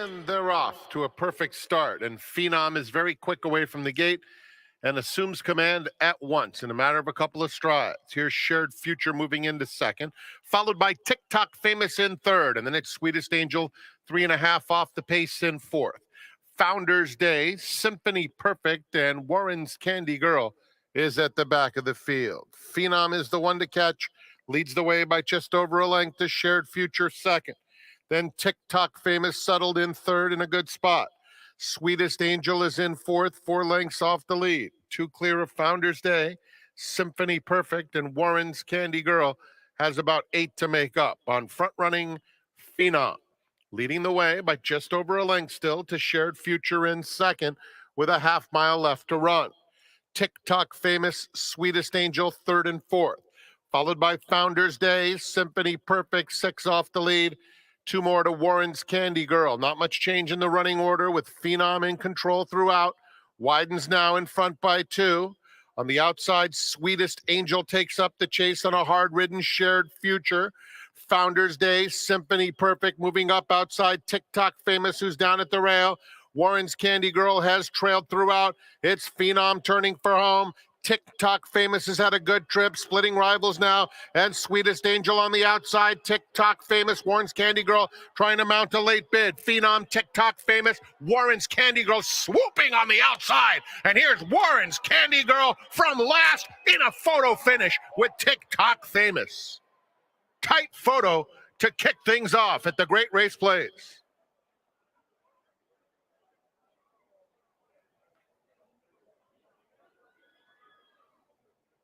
And they're off to a perfect start. And Phenom is very quick away from the gate and assumes command at once in a matter of a couple of strides. Here's Shared Future moving into second, followed by TikTok Famous in third, and then it's Sweetest Angel, 3.5 off the pace in fourth. Founders Day, Symphony Perfect, and Warren's Candy Girl is at the back of the field. Phenom is the one to catch, leads the way by just over a length to Shared Future second. Then TikTok Famous settled in third in a good spot. Sweetest Angel is in fourth, 4 lengths off the lead. 2 clear of Founders Day. Symphony Perfect and Warren's Candy Girl has about 8 to make up on front-running Phenom. Leading the way by just over a length still to Shared Future in second with a half-mile left to run. TikTok Famous, Sweetest Angel, third and fourth. Followed by Founders Day, Symphony Perfect, 6 off the lead. 2 more to Warren's Candy Girl. Not much change in the running order with Phenom in control throughout. Widens now in front by 2. On the outside, Sweetest Angel takes up the chase on a hard-ridden Shared Future. Founders Day, Symphony Perfect moving up outside TikTok Famous, who's down at the rail. Warren's Candy Girl has trailed throughout. It's Phenom turning for home. TikTok Famous has had a good trip, splitting rivals now, and Sweetest Angel on the outside. TikTok Famous, Warren's Candy Girl trying to mount a late bid. Phenom, TikTok Famous, Warren's Candy Girl swooping on the outside. And here's Warren's Candy Girl from last in a photo finish with TikTok Famous. Tight photo to kick things off at the Great Race Place.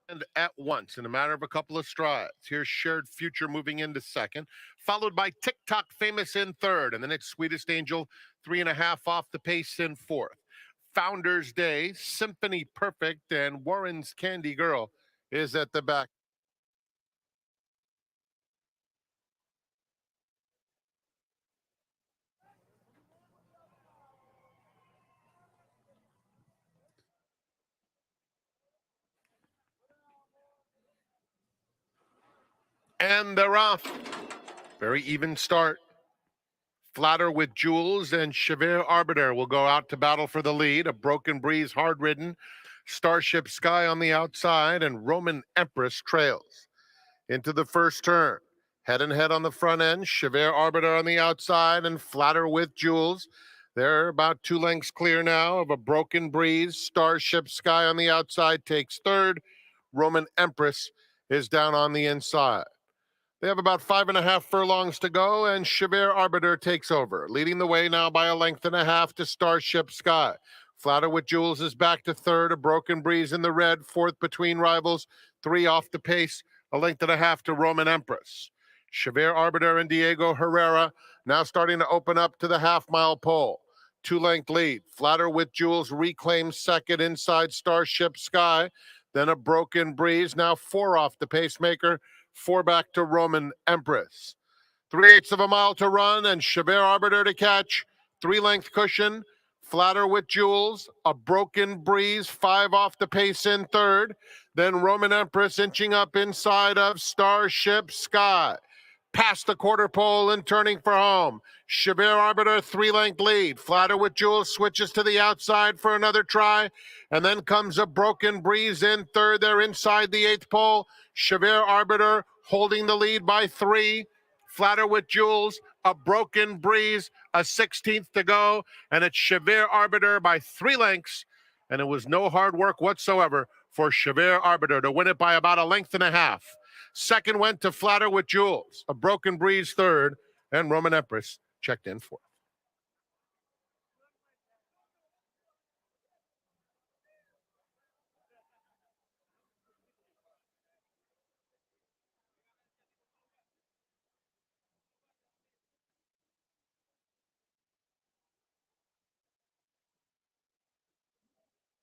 And at once in a matter of a couple of strides. Here's Shared Future moving into second, followed by TikTok Famous in third, and then it's Sweetest Angel, 3.5 off the pace in fourth. Founders Day, Symphony Perfect, and Warren's Candy Girl is at the back. And they're off. Very even start. Flatter with Jules and Chevere Arbiter will go out to battle for the lead. A Broken Breeze hard-ridden. Starship Sky on the outside, and Roman Empress trails. Into the first turn. Head and head on the front end. Chevere Arbiter on the outside, and Flatter with Jules. They're about 2 lengths clear now of a Broken Breeze. Starship Sky on the outside takes third. Roman Empress is down on the inside. They have about 5.5 furlongs to go, and Chevere Arbiter takes over, leading the way now by 1.5 lengths to Starship Sky. Flatter with Jules is back to third, a Broken Breeze in the red, fourth between rivals, 3 off the pace, 1.5 lengths to Roman Empress. Chevere Arbiter and Diego Herrera now starting to open up to the half-mile pole. 2-length lead. Flatter with Jules reclaims second inside Starship Sky. Then a Broken Breeze, now 4 off the pacemaker, 4 back to Roman Empress. 3/8 of a mile to run, and Chevere Arbiter to catch. 3-length cushion. Flatter with Jules, a Broken Breeze, 5 off the pace in third. Then Roman Empress inching up inside of Starship Sky. Past the quarter pole and turning for home. Chevere Arbiter, 3-length lead. Flatter with Jules switches to the outside for another try. And then comes a Broken Breeze in third. They're inside the 8th pole. Chevere Arbiter holding the lead by 3. Flatter with Jules, a Broken Breeze, a 16th to go. And it's Chevere Arbiter by 3 lengths. And it was no hard work whatsoever for Chevere Arbiter to win it by about 1.5 lengths. Second went to Flatter with Jules, a Broken Breeze third, and Roman Empress checked in fourth.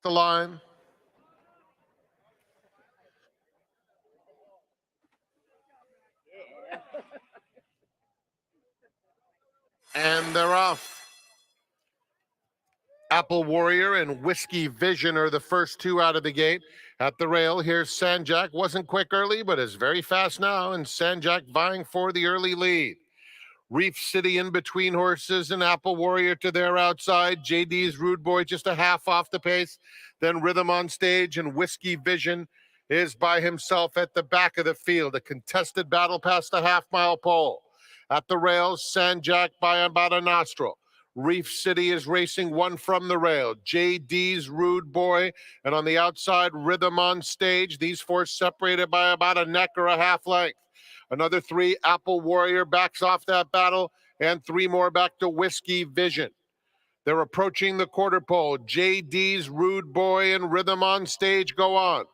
The line. And they're off. Apple Warrior and Whiskey Vision are the first 2 out of the gate. At the rail, here's Sanjak. Wasn't quick early, but is very fast now, and Sanjak vying for the early lead. Reef City in between horses and Apple Warrior to their outside. JD's Rude Boy just a half off the pace. Then Rhythm on Stage and Whiskey Vision is by himself at the back of the field. A contested battle past the half-mile pole. At the rails, Sanjak by about a nostril. Reef City is racing one from the rail. JD's Rude Boy, and on the outside, Rhythm on Stage. These four separated by about a neck or a half length. Another three, Apple Warrior backs off that battle, and three more back to Whiskey Vision. They're approaching the quarter pole. JD's Rude Boy and Rhythm on Stage go on.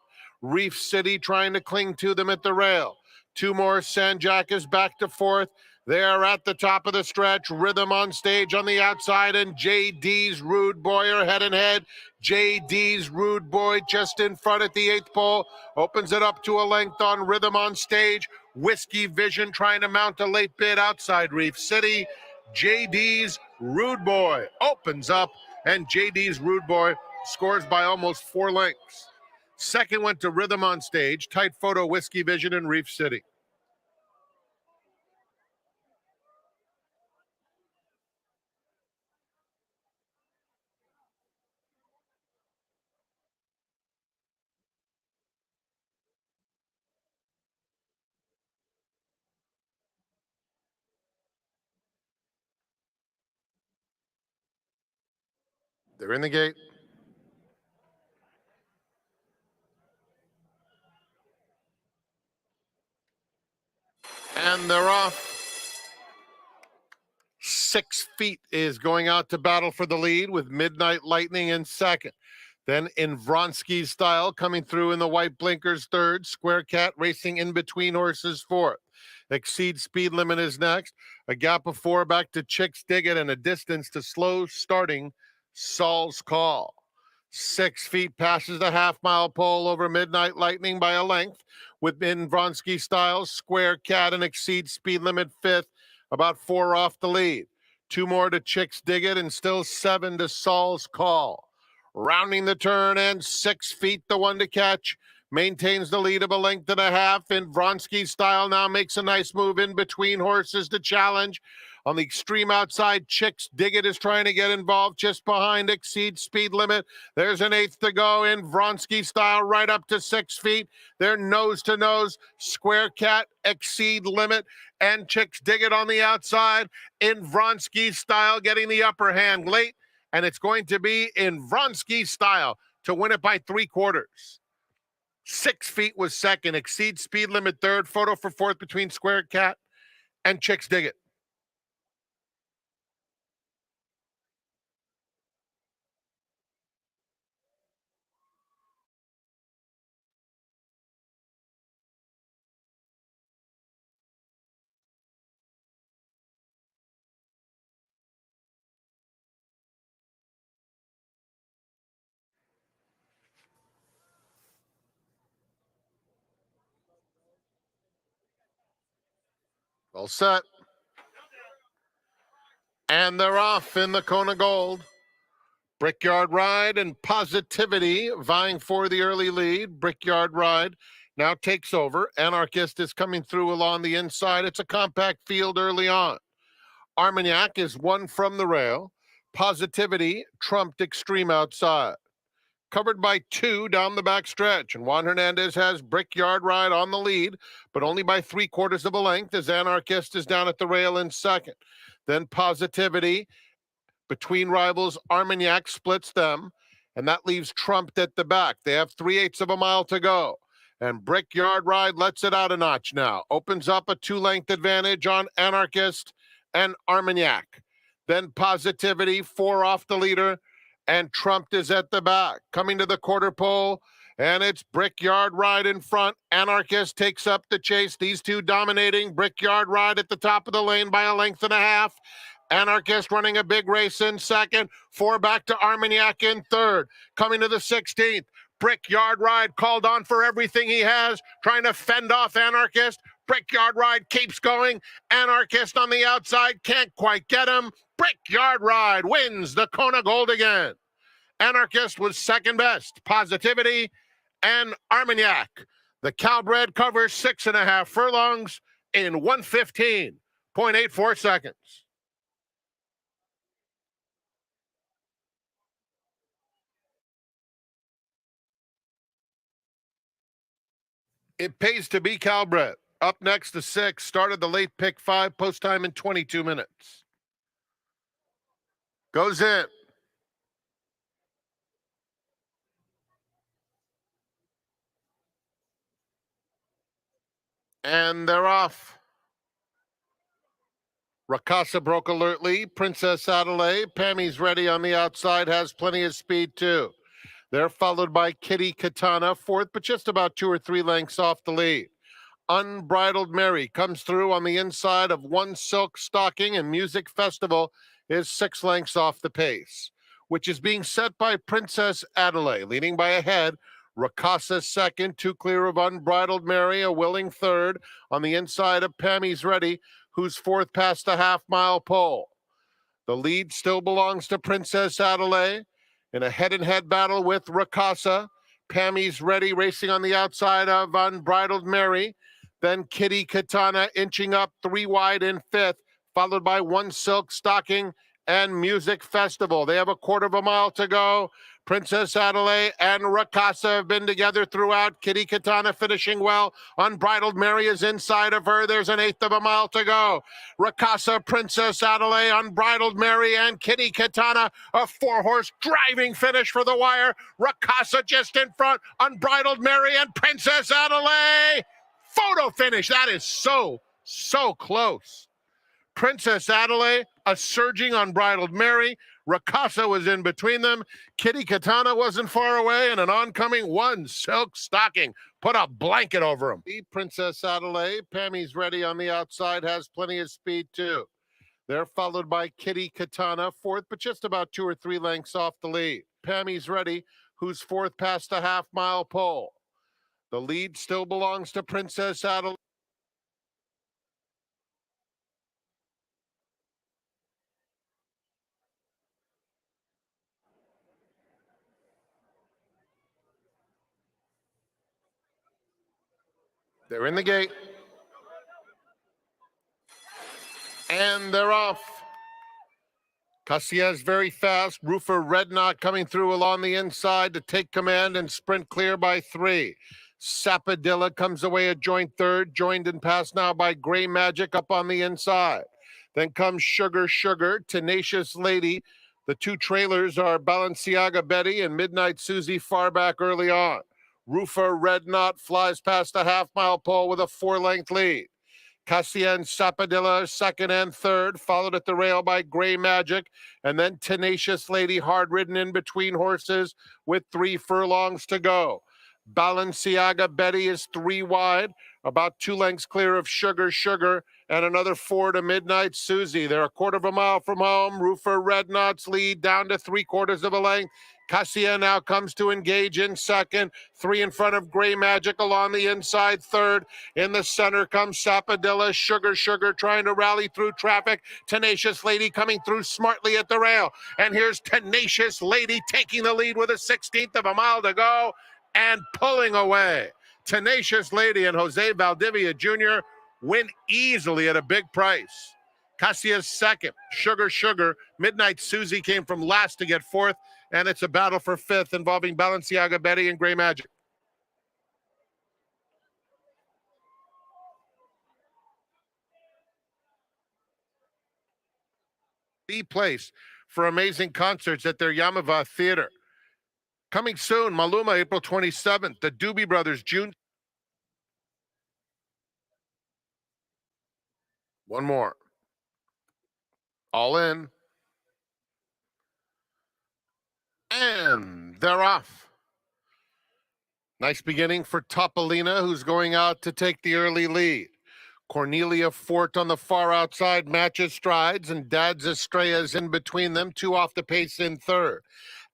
Reef City trying to cling to them at the rail. Two more, Sanjak is back to fourth. They are at the top of the stretch. Rhythm on Stage on the outside, and JD's Rude Boy are head and head. JD's Rude Boy just in front at the eighth pole. Opens it up to a length on Rhythm on Stage. Whiskey Vision trying to mount a late bid outside Reef City. JD's Rude Boy opens up, and JD's Rude Boy scores by almost 4 lengths. Second went to Rhythm on Stage, tight photo Whiskey Vision in Reef City. They're in the gate. And they're off. 6 feet is going out to battle for the lead with Midnight Lightning in second. Then in Vronsky Style coming through in the white blinkers third. Square Cat racing in between horses fourth. Exceed Speed Limit is next. A gap of 4 back to Chicks Dig It, and a distance to slow starting Saul's Call. 6 feet passes the half-mile pole over Midnight Lightning by a length. Within Vronsky Style, Square Cat and Exceed Speed Limit fifth, about 4 off the lead. 2 more to Chicks Dig It, and still 7 to Saul's Call. Rounding the turn, and 6 feet, the one to catch. Maintains the lead of a length and a half. In Vronsky Style now makes a nice move in between horses to challenge. On the extreme outside, Chicks Dig It is trying to get involved just behind Exceed Speed Limit. There's an eighth to go in Vronsky Style, right up to 6 feet. They're nose to nose. Square Cat, Exceed Limit, and Chicks Dig It on the outside. In Vronsky Style getting the upper hand late, and it's going to be in Vronsky Style to win it by 3/4. 6 feet was second. Exceed Speed Limit third. Photo for fourth between Square Cat and Chicks Dig It. All set. And they're off in the Kona Gold. Brickyard Ride and Positivity vying for the early lead. Brickyard Ride now takes over. Anarchist is coming through along the inside. It's a compact field early on. Armagnac is one from the rail. Positivity trumped Extreme outside. Covered by 2 down the back stretch. And Juan Hernandez has Brickyard Ride on the lead, but only by 3/4 of a length as Anarchist is down at the rail in second. Then Positivity. Between rivals, Armagnac splits them, and that leaves Trumped at the back. They have 3/8 of a mile to go. And Brickyard Ride lets it out a notch now. Opens up a 2-length advantage on Anarchist and Armagnac. Then Positivity, 4 off the leader, and Trumped is at the back. Coming to the quarter pole, and it's Brickyard Ride in front. Anarchist takes up the chase. These two dominating. Brickyard Ride at the top of the lane by a length and a half. Anarchist running a big race in second. 4 back to Armagnac in third. Coming to the 16th. Brickyard Ride called on for everything he has, trying to fend off Anarchist. Brickyard Ride keeps going. Anarchist on the outside can't quite get him. Brickyard Ride wins the Kona Gold again. Anarchist was second best. Positivity and Armagnac. The Calbred covers 6.5 furlongs in 1:15. 0.84 seconds. It pays to be Calbret. Up next, the 6. Started the late pick 5. Post time in 22 minutes. Goes in. And they're off. Rakasa broke alertly. Princess Adelaide. Pammy's ready on the outside. Has plenty of speed, too. They're followed by Kitty Katana, fourth, but just about 2 or 3 lengths off the lead. Unbridled Mary comes through on the inside of One Silk Stocking, and Music Festival is 6 lengths off the pace, which is being set by Princess Adelaide, leading by a head. Rakasa second, 2 clear of Unbridled Mary, a willing third on the inside of Pammy's Ready, who's fourth past the half-mile pole. The lead still belongs to Princess Adelaide in a head-and-head battle with Rakasa. Pammy's Ready racing on the outside of Unbridled Mary. Then Kitty Katana inching up 3 wide in fifth, followed by One Silk Stocking and Music Festival. They have a quarter of a mile to go. Princess Adelaide and Rakasa have been together throughout. Kitty Katana finishing well. Unbridled Mary is inside of her. There's an eighth of a mile to go. Rakasa, Princess Adelaide, Unbridled Mary, and Kitty Katana. A 4-horse driving finish for the wire. Rakasa just in front. Unbridled Mary and Princess Adelaide. Photo finish. That is so close. Princess Adelaide, a surging Unbridled Mary. Rakasa was in between them. Kitty Katana wasn't far away, and an oncoming One Silk Stocking put a blanket over him. Princess Adelaide, Pammy's Ready on the outside, has plenty of speed too. They're followed by Kitty Katana, fourth, but just about 2 or 3 lengths off the lead. Pammy's Ready, who's fourth past the half-mile pole. The lead still belongs to Princess Adelaide. They're in the gate. And they're off. Casillas very fast. Roofer Red Knot coming through along the inside to take command and sprint clear by 3. Sapadilla comes away a joint third, joined and passed now by Gray Magic up on the inside. Then comes Sugar Sugar, Tenacious Lady. The 2 trailers are Balenciaga Betty and Midnight Susie far back early on. Roofer Red Knot flies past the half-mile pole with a 4-length lead. Cassian Sapadilla, second and third, followed at the rail by Gray Magic, and then Tenacious Lady, hard-ridden in between horses with 3 furlongs to go. Balenciaga Betty is 3 wide, about 2 lengths clear of Sugar Sugar, and another 4 to Midnight Susie. They're a quarter of a mile from home. Roofer Red Knot's lead down to 3/4 of a length. Cassia now comes to engage in second. 3 in front of Gray Magic along the inside third. In the center comes Sapadilla. Sugar Sugar trying to rally through traffic. Tenacious Lady coming through smartly at the rail. And here's Tenacious Lady taking the lead with a 16th of a mile to go and pulling away. Tenacious Lady and Jose Valdivia Jr. win easily at a big price. Cassia's second. Sugar Sugar. Midnight Susie came from last to get fourth. And it's a battle for fifth involving Balenciaga Betty and Gray Magic. The place for amazing concerts at their Yamava Theater. Coming soon, Maluma, April 27th. The Doobie Brothers, June. One more. All in. And they're off. Nice beginning for Topolina, who's going out to take the early lead. Cornelia Fort on the far outside matches strides, and Dad's Estrella's in between them, 2 off the pace in third.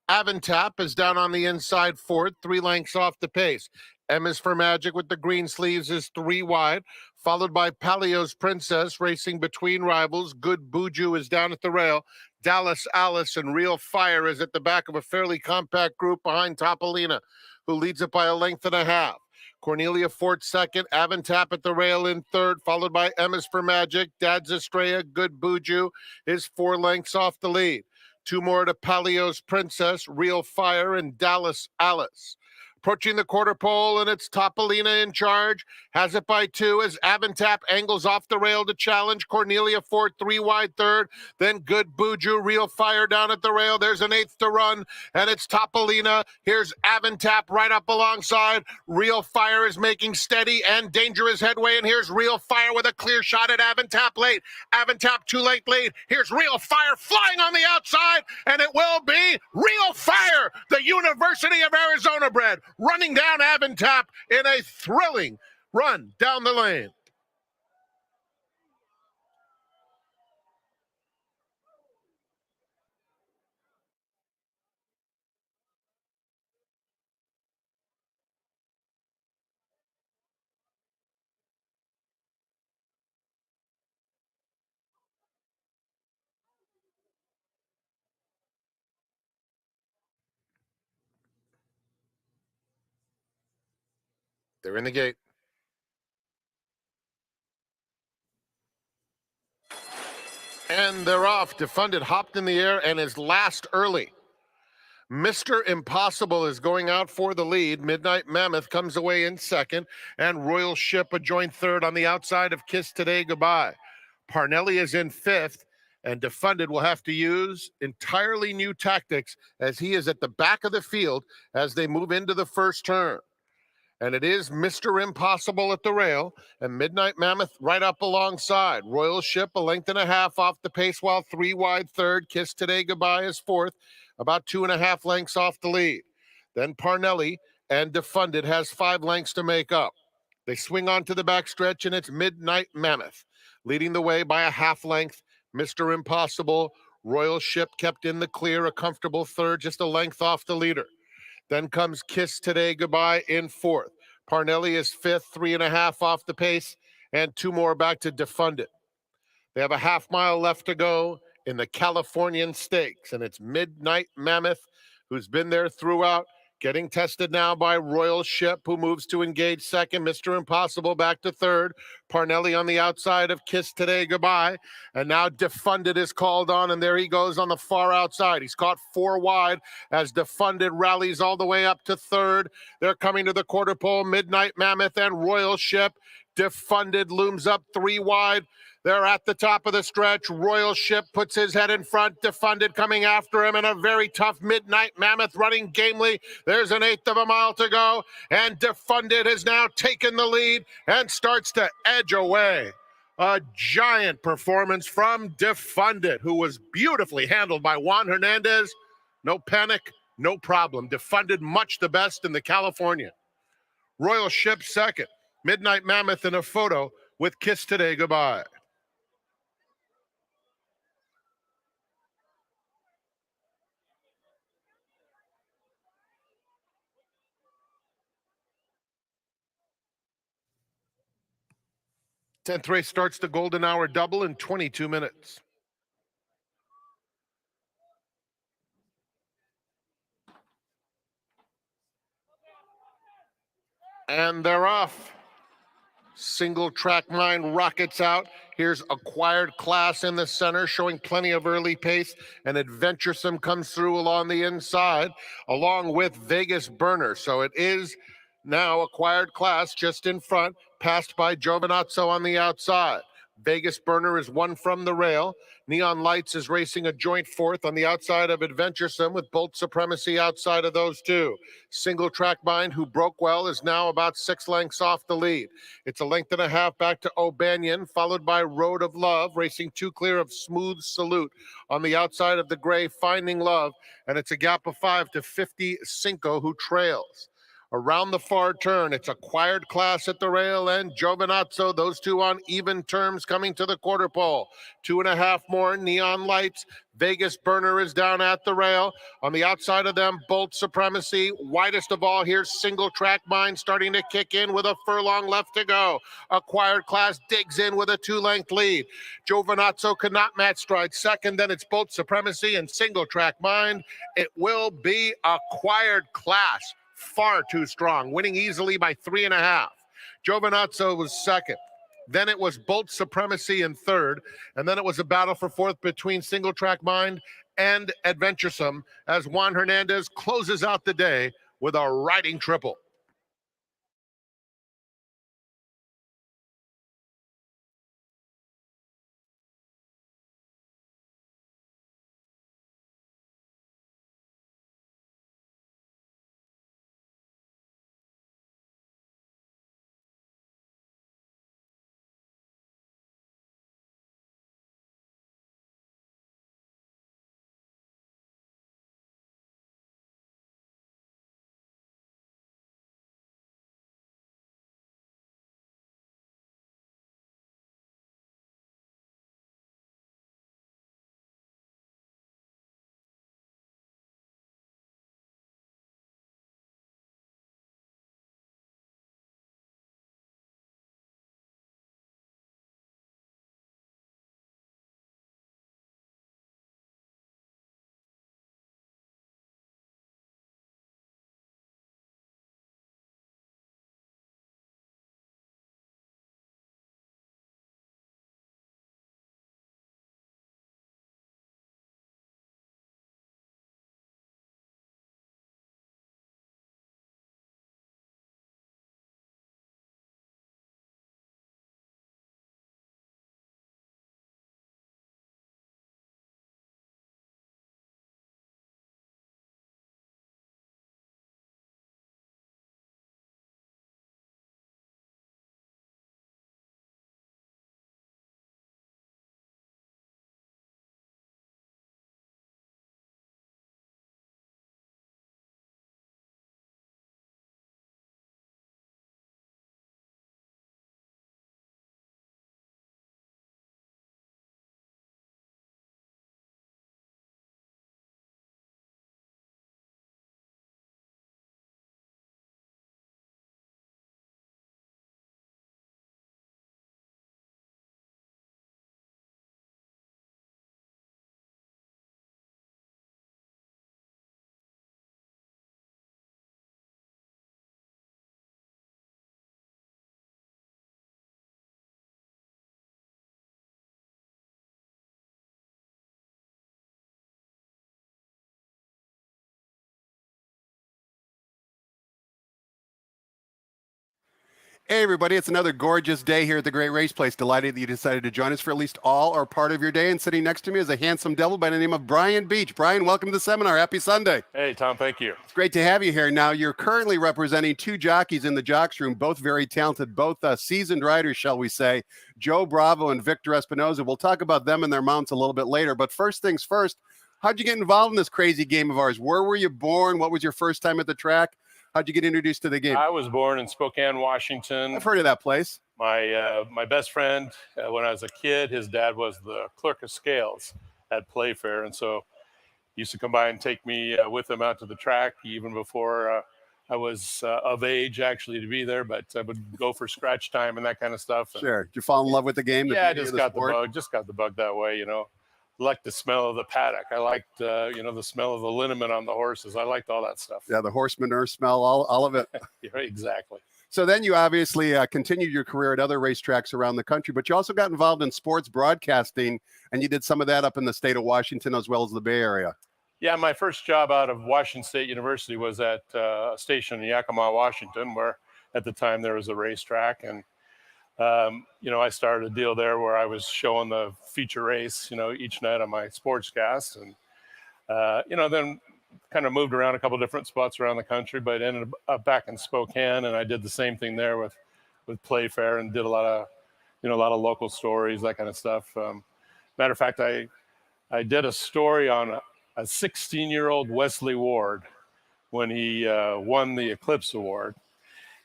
Avantap is down on the inside fourth, 3 lengths off the pace. Emma's for Magic with the green sleeves is 3 wide, followed by Palio's Princess racing between rivals. Good Buju is down at the rail. Dallas Alice and Real Fire is at the back of a fairly compact group behind Topolina, who leads it by a length and a half. Cornelia Fort second, Avantap at the rail in third, followed by Emma's for Magic. Dad's Estrella, Good Buju is 4 lengths off the lead. 2 more to Palio's Princess, Real Fire, and Dallas Alice. Approaching the quarter pole, and it's Topolina in charge. Has it by 2 as Avantap angles off the rail to challenge. Cornelia Fort 3 wide third. Then Good Buju, Real Fire down at the rail. There's an 8th to run, and it's Topolina. Here's Avantap right up alongside. Real Fire is making steady and dangerous headway, and here's Real Fire with a clear shot at Avantap late. Avantap 2-length lead. Here's Real Fire flying on the outside, and it will be Real Fire, the University of Arizona bred, running down Avantap in a thrilling run down the lane. They're in the gate. And they're off. Defunded hopped in the air and is last early. Mr. Impossible is going out for the lead. Midnight Mammoth comes away in second, and Royal Ship a joint third on the outside of Kiss Today Goodbye. Parnelli is in fifth, and Defunded will have to use entirely new tactics as he is at the back of the field as they move into the first turn. And it is Mr. Impossible at the rail, and Midnight Mammoth right up alongside. Royal Ship a length and a half off the pace, while 3 wide third. Kiss Today Goodbye is fourth, about 2.5 lengths off the lead. Then Parnelli and Defunded has 5 lengths to make up. They swing onto the backstretch, and it's Midnight Mammoth leading the way by a half length. Mr. Impossible, Royal Ship kept in the clear, a comfortable third, just a length off the leader. Then comes Kiss Today Goodbye in fourth. Parnelli is fifth, 3.5 off the pace, and 2 more back to Defunded. They have a half mile left to go in the Californian Stakes, and it's Midnight Mammoth, who's been there throughout, getting tested now by Royal Ship, who moves to engage second. Mr. Impossible back to third. Parnelli on the outside of Kiss Today Goodbye. And now Defunded is called on, and there he goes on the far outside. He's caught 4 wide as Defunded rallies all the way up to third. They're coming to the quarter pole. Midnight Mammoth and Royal Ship. Defunded looms up 3 wide. They're at the top of the stretch. Royal Ship puts his head in front. Defunded coming after him, and a very tough Midnight Mammoth running gamely. There's an 1/8 of a mile to go, and Defunded has now taken the lead and starts to edge away. A giant performance from Defunded, who was beautifully handled by Juan Hernandez. No panic, no problem. Defunded much the best in the Californian. Royal Ship second. Midnight Mammoth in a photo with Kiss Today Goodbye. Tenth race starts the golden hour double in 22 minutes. And they're off. Single track mind rockets out. Here's Acquired Class in the center, showing plenty of early pace. And Adventuresome comes through along the inside, along with Vegas Burner. So it is now Acquired Class just in front, passed by Giovinazzo on the outside. Vegas Burner is 1 from the rail. Neon Lights is racing a joint fourth on the outside of Adventuresome, with Bolt Supremacy outside of those two. Single Track Mind, who broke well, is now about 6 lengths off the lead. It's a length and a half back to O'Banion, followed by Road of Love, racing 2 clear of Smooth Salute on the outside of the gray Finding Love, and it's a gap of 5 to 50 Cinco, who trails. Around the far turn, it's Acquired Class at the rail and Giovinazzo, those two on even terms coming to the quarter pole. 2.5 more Neon Lights. Vegas Burner is down at the rail. On the outside of them, Bolt Supremacy. Widest of all, here's Single Track Mind starting to kick in with a furlong left to go. Acquired Class digs in with a 2-length lead. Giovinazzo could not match stride second. Then it's Bolt Supremacy and Single Track Mind. It will be Acquired Class far too strong, winning easily by 3.5. Giovinazzo was second. Then it was Bolt Supremacy in third, and then it was a battle for fourth between Single Track Mind and Adventuresome as Juan Hernandez closes out the day with a riding triple. Hey, everybody, it's another gorgeous day here at the Great Race Place. Delighted that you decided to join us for at least all or part of your day. And sitting next to me is a handsome devil by the name of Brian Beach. Brian, welcome to the seminar. Happy Sunday. Hey, Tom, thank you. It's great to have you here. Now, you're currently representing two jockeys in the Jocks Room, both very talented, both seasoned riders, shall we say, Joe Bravo and Victor Espinoza. We'll talk about them and their mounts a little bit later. But first things first, how'd you get involved in this crazy game of ours? Where were you born? What was your first time at the track? How'd you get introduced to the game? I was born in Spokane, Washington. I've heard of that place. My best friend, when I was a kid, his dad was the clerk of scales at Playfair, and so he used to come by and take me with him out to the track, even before I was of age actually to be there. But I would go for scratch time and that kind of stuff. And, sure. Did you fall in love with the game? Yeah, I just got the bug. Just got the bug that way, you know. I liked the smell of the paddock. I liked, the smell of the liniment on the horses. I liked all that stuff. Yeah, the horse manure smell, all of it. Yeah, exactly. So then you obviously continued your career at other racetracks around the country, but you also got involved in sports broadcasting, and you did some of that up in the state of Washington as well as the Bay Area. Yeah, my first job out of Washington State University was at a station in Yakima, Washington, where at the time there was a racetrack. And I started a deal there where I was showing the feature race, each night on my sportscast, and then kind of moved around a couple different spots around the country, but ended up back in Spokane, and I did the same thing there with Playfair, and did a lot of local stories, that kind of stuff. Matter of fact, I did a story on a 16-year-old Wesley Ward when he won the Eclipse Award,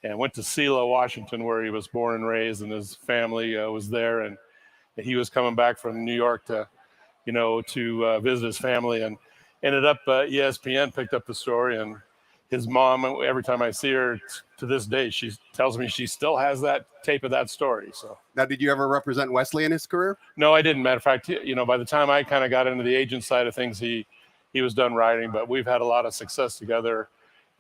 and went to Selah, Washington, where he was born and raised, and his family was there, and he was coming back from New York to visit his family, and ended up ESPN picked up the story, and his mom, every time I see her to this day, she tells me she still has that tape of that story. So now, did you ever represent Wesley in his career? No, I didn't. Matter of fact, by the time I kind of got into the agent side of things, he was done riding, but we've had a lot of success together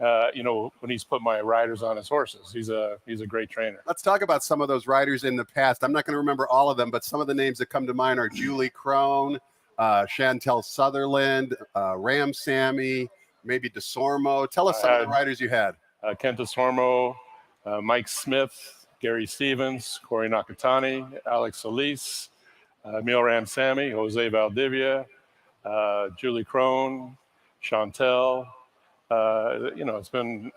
when he's put my riders on his horses. He's a great trainer. Let's talk about some of those riders in the past. I'm not going to remember all of them, but some of the names that come to mind are Julie Crone, Chantel Sutherland, Ram Sammy, maybe DeSormo. Tell us some of the riders you had. Kent DeSormo, Mike Smith, Gary Stevens, Corey Nakatani, Alex Solis, Emil Ramsamy, Jose Valdivia, Julie Crone, Chantel. It's been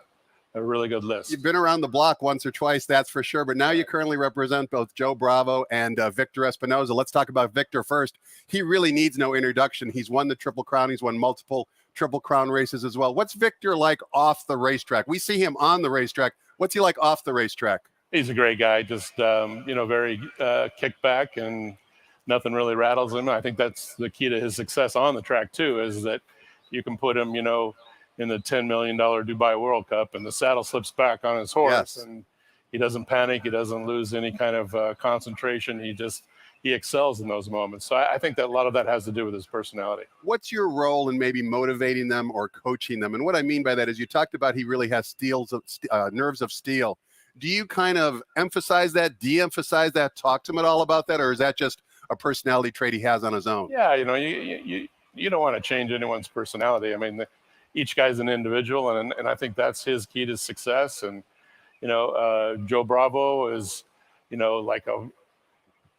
a really good list. You've been around the block once or twice, that's for sure. But now you currently represent both Joe Bravo and Victor Espinoza. Let's talk about Victor first. He really needs no introduction. He's won the Triple Crown. He's won multiple Triple Crown races as well. What's Victor like off the racetrack? We see him on the racetrack. What's he like off the racetrack? He's a great guy. Just very kick back, and nothing really rattles him. I think that's the key to his success on the track too, is that you can put him, in the $10 million Dubai World Cup, and the saddle slips back on his horse, Yes. and he doesn't panic. He doesn't lose any kind of concentration. He excels in those moments. So I think that a lot of that has to do with his personality. What's your role in maybe motivating them or coaching them? And what I mean by that is you talked about he really has nerves of steel. Do you kind of emphasize that, de-emphasize that, talk to him at all about that, or is that just a personality trait he has on his own? Yeah, you don't want to change anyone's personality. I mean, each guy's an individual, and I think that's his key to success. And Joe Bravo is like a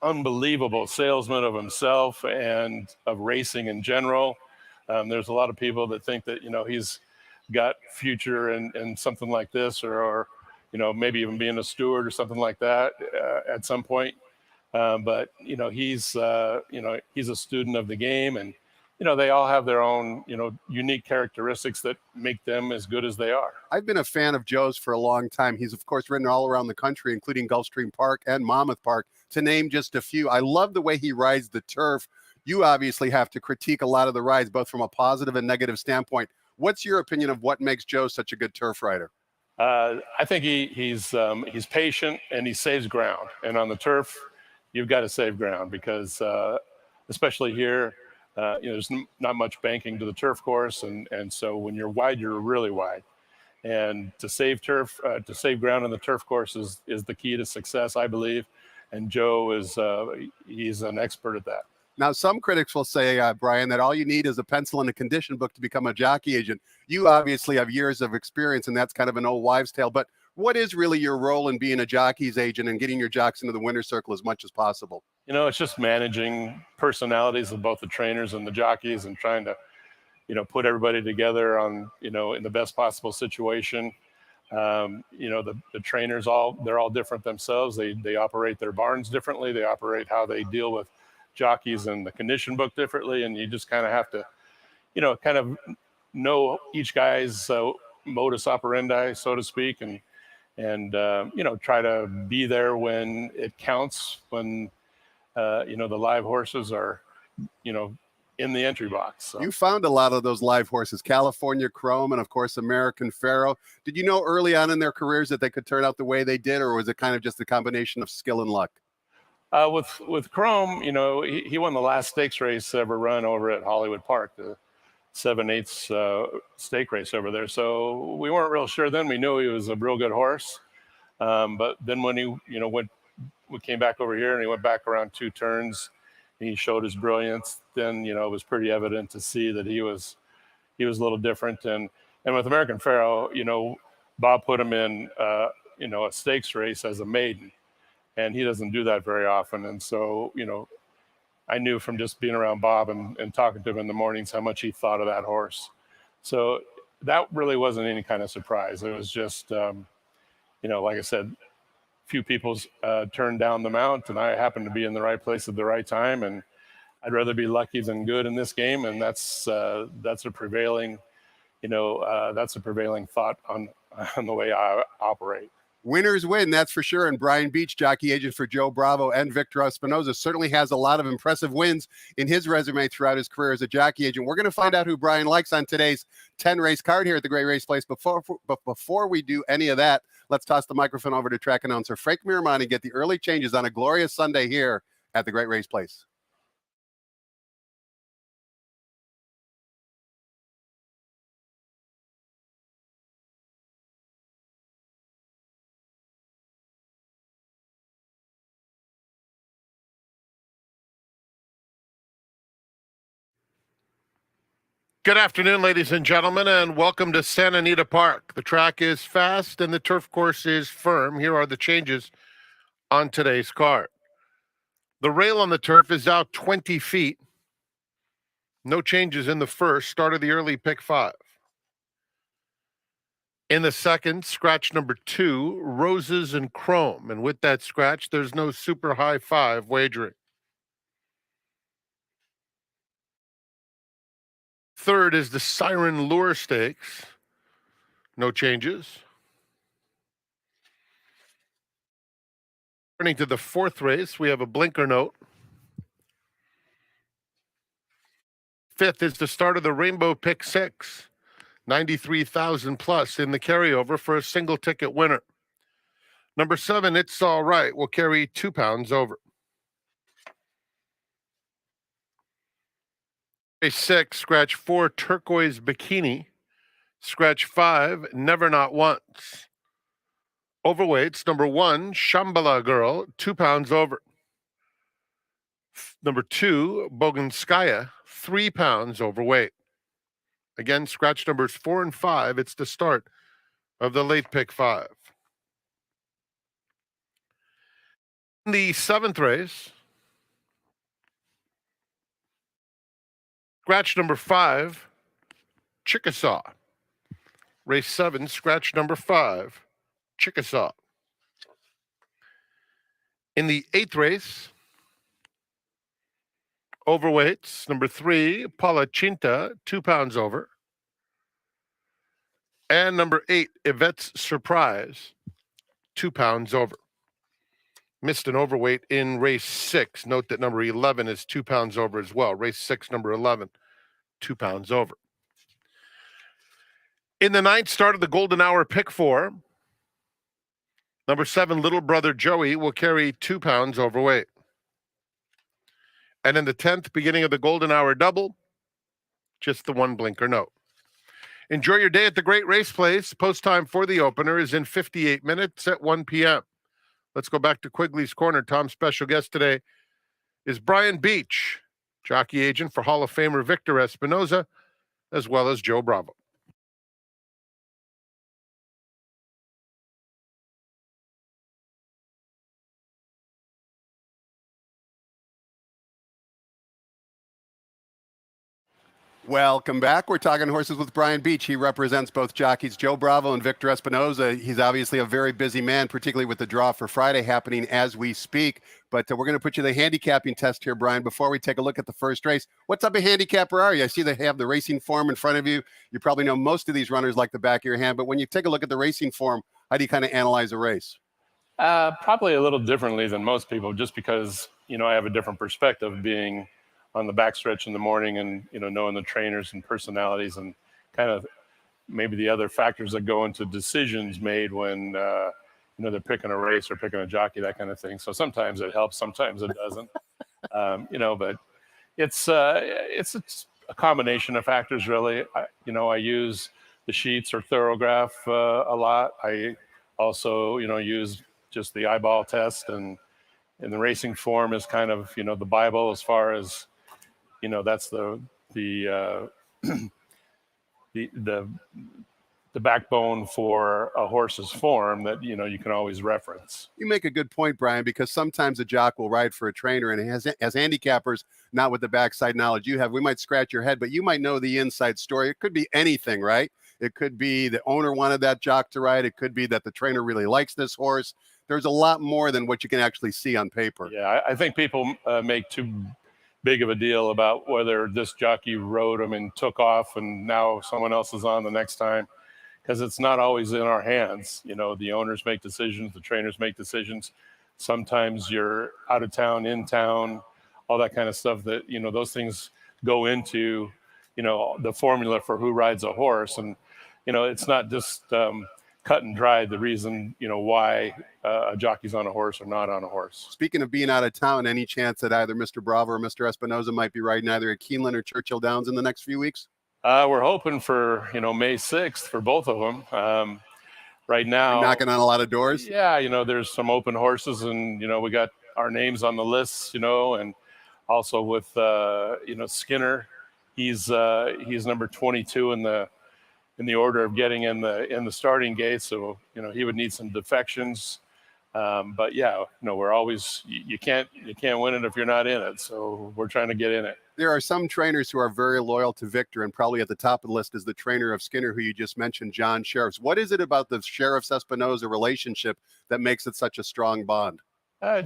unbelievable salesman of himself and of racing in general. There's a lot of people that think that he's got future in something like this, or maybe even being a steward or something like that at some point. But he's a student of the game, and they all have their own, unique characteristics that make them as good as they are. I've been a fan of Joe's for a long time. He's, of course, ridden all around the country, including Gulfstream Park and Monmouth Park, to name just a few. I love the way he rides the turf. You obviously have to critique a lot of the rides, both from a positive and negative standpoint. What's your opinion of what makes Joe such a good turf rider? I think he's patient, and he saves ground. And on the turf, you've got to save ground because, especially here, there's not much banking to the turf course, and so when you're wide, you're really wide. And to save ground on the turf course is the key to success, I believe. And Joe he's an expert at that. Now, some critics will say, Brian, that all you need is a pencil and a condition book to become a jockey agent. You obviously have years of experience, and that's kind of an old wives' tale. But what is really your role in being a jockey's agent and getting your jocks into the winner's circle as much as possible? It's just managing personalities of both the trainers and the jockeys, and trying to, put everybody together on, in the best possible situation. The trainers they're all different themselves. They operate their barns differently. They operate how they deal with jockeys and the condition book differently. And you just kind of have to, kind of know each guy's modus operandi, so to speak, and try to be there when it counts, when the live horses are in the entry box. So. You found a lot of those live horses, California Chrome and, of course, American Pharaoh. Did you know early on in their careers that they could turn out the way they did, or was it kind of just a combination of skill and luck? With Chrome, he won the last stakes race ever run over at Hollywood Park, the 7/8 stake race over there. So we weren't real sure then. We knew he was a real good horse. But then when he, we came back over here and he went back around 2 turns, and he showed his brilliance, then, it was pretty evident to see that he was a little different. And with American Pharaoh, Bob put him in, a stakes race as a maiden, and he doesn't do that very often. And so, I knew from just being around Bob and talking to him in the mornings how much he thought of that horse. So that really wasn't any kind of surprise. It was just, like I said, few people turned down the mount, and I happened to be in the right place at the right time. And I'd rather be lucky than good in this game. And that's a prevailing, thought on the way I operate. Winners win, that's for sure. And Brian Beach, jockey agent for Joe Bravo and Victor Espinoza, certainly has a lot of impressive wins in his resume throughout his career as a jockey agent. We're going to find out who Brian likes on today's 10-race card here at the Great Race Place. But before we do any of that, let's toss the microphone over to track announcer Frank Miramani and get the early changes on a glorious Sunday here at the Great Race Place. Good afternoon, ladies and gentlemen, and welcome to Santa Anita Park. The track is fast and the turf course is firm. Here are the changes on today's card. The rail on the turf is out 20 feet. No changes in the first. Start of the early pick 5. In the second, scratch number 2, Roses and Chrome. And with that scratch, there's no super high 5 wagering. Third is the Siren Lure Stakes. No changes. Turning to the fourth race, we have a blinker note. Fifth is the start of the Rainbow Pick 6. 93,000 plus in the carryover for a single ticket winner. Number 7, It's All Right, will carry 2 pounds over. Race 6, scratch 4, Turquoise Bikini. Scratch 5, Never Not Once. Overweights, number 1, Shambhala Girl, 2 pounds over. Number 2, Boganskaya, 3 pounds overweight. Again, scratch numbers 4 and 5. It's the start of the late pick 5. In the 7th race, scratch number 5, Chickasaw. Race 7, scratch number 5, Chickasaw. In the 8th race, overweights, number 3, Palachinta, 2 pounds over. And number 8, Yvette's Surprise, 2 pounds over. Missed an overweight in race 6. Note that number 11 is 2 pounds over as well. Race 6, number 11, 2 pounds over. In the 9th start of the Golden Hour pick 4, number 7, Little Brother Joey, will carry 2 pounds overweight. And in the 10th, beginning of the Golden Hour double, just the 1 blinker note. Enjoy your day at the Great Race Place. Post time for the opener is in 58 minutes at 1 p.m. Let's go back to Quigley's Corner. Tom's special guest today is Brian Beach, jockey agent for Hall of Famer Victor Espinoza, as well as Joe Bravo. Welcome back. We're talking horses with Brian Beach. He represents both jockeys Joe Bravo and Victor Espinoza. He's obviously a very busy man, particularly with the draw for Friday happening as we speak. But we're going to put you the handicapping test here, Brian, before we take a look at the first race. What type of handicapper are you? I see they have the racing form in front of you. You probably know most of these runners like the back of your hand. But when you take a look at the racing form, how do you kind of analyze a race? Probably a little differently than most people, just because, I have a different perspective being on the backstretch in the morning and, knowing the trainers and personalities and kind of maybe the other factors that go into decisions made when, they're picking a race or picking a jockey, that kind of thing. So sometimes it helps, sometimes it doesn't, but it's a combination of factors, really. I use the sheets or Thorograph a lot. I also, use just the eyeball test, and the racing form is kind of, the Bible as far as, that's the backbone for a horse's form that, you can always reference. You make a good point, Brian, because sometimes a jock will ride for a trainer, and as handicappers, not with the backside knowledge you have, we might scratch your head, but you might know the inside story. It could be anything, right? It could be the owner wanted that jock to ride. It could be that the trainer really likes this horse. There's a lot more than what you can actually see on paper. Yeah, I think people make too big of a deal about whether this jockey rode him and took off and now someone else is on the next time, because it's not always in our hands. The owners make decisions, the trainers make decisions. Sometimes you're out of town, in town, all that kind of stuff that, those things go into, the formula for who rides a horse. And, it's not just cut and dried the reason, why a jockey's on a horse or not on a horse. Speaking of being out of town, any chance that either Mr. Bravo or Mr. Espinoza might be riding either at Keeneland or Churchill Downs in the next few weeks? We're hoping for, May 6th for both of them. Right now, you're knocking on a lot of doors. Yeah, there's some open horses, and we got our names on the list, and also with Skinner, he's number 22 in the order of getting in the starting gate. So he would need some defections. But yeah, no, we're always you can't win it if you're not in it. So we're trying to get in it. There are some trainers who are very loyal to Victor, and probably at the top of the list is the trainer of Skinner, who you just mentioned, John Sheriffs. What is it about the Sheriffs-Espinosa relationship that makes it such a strong bond? I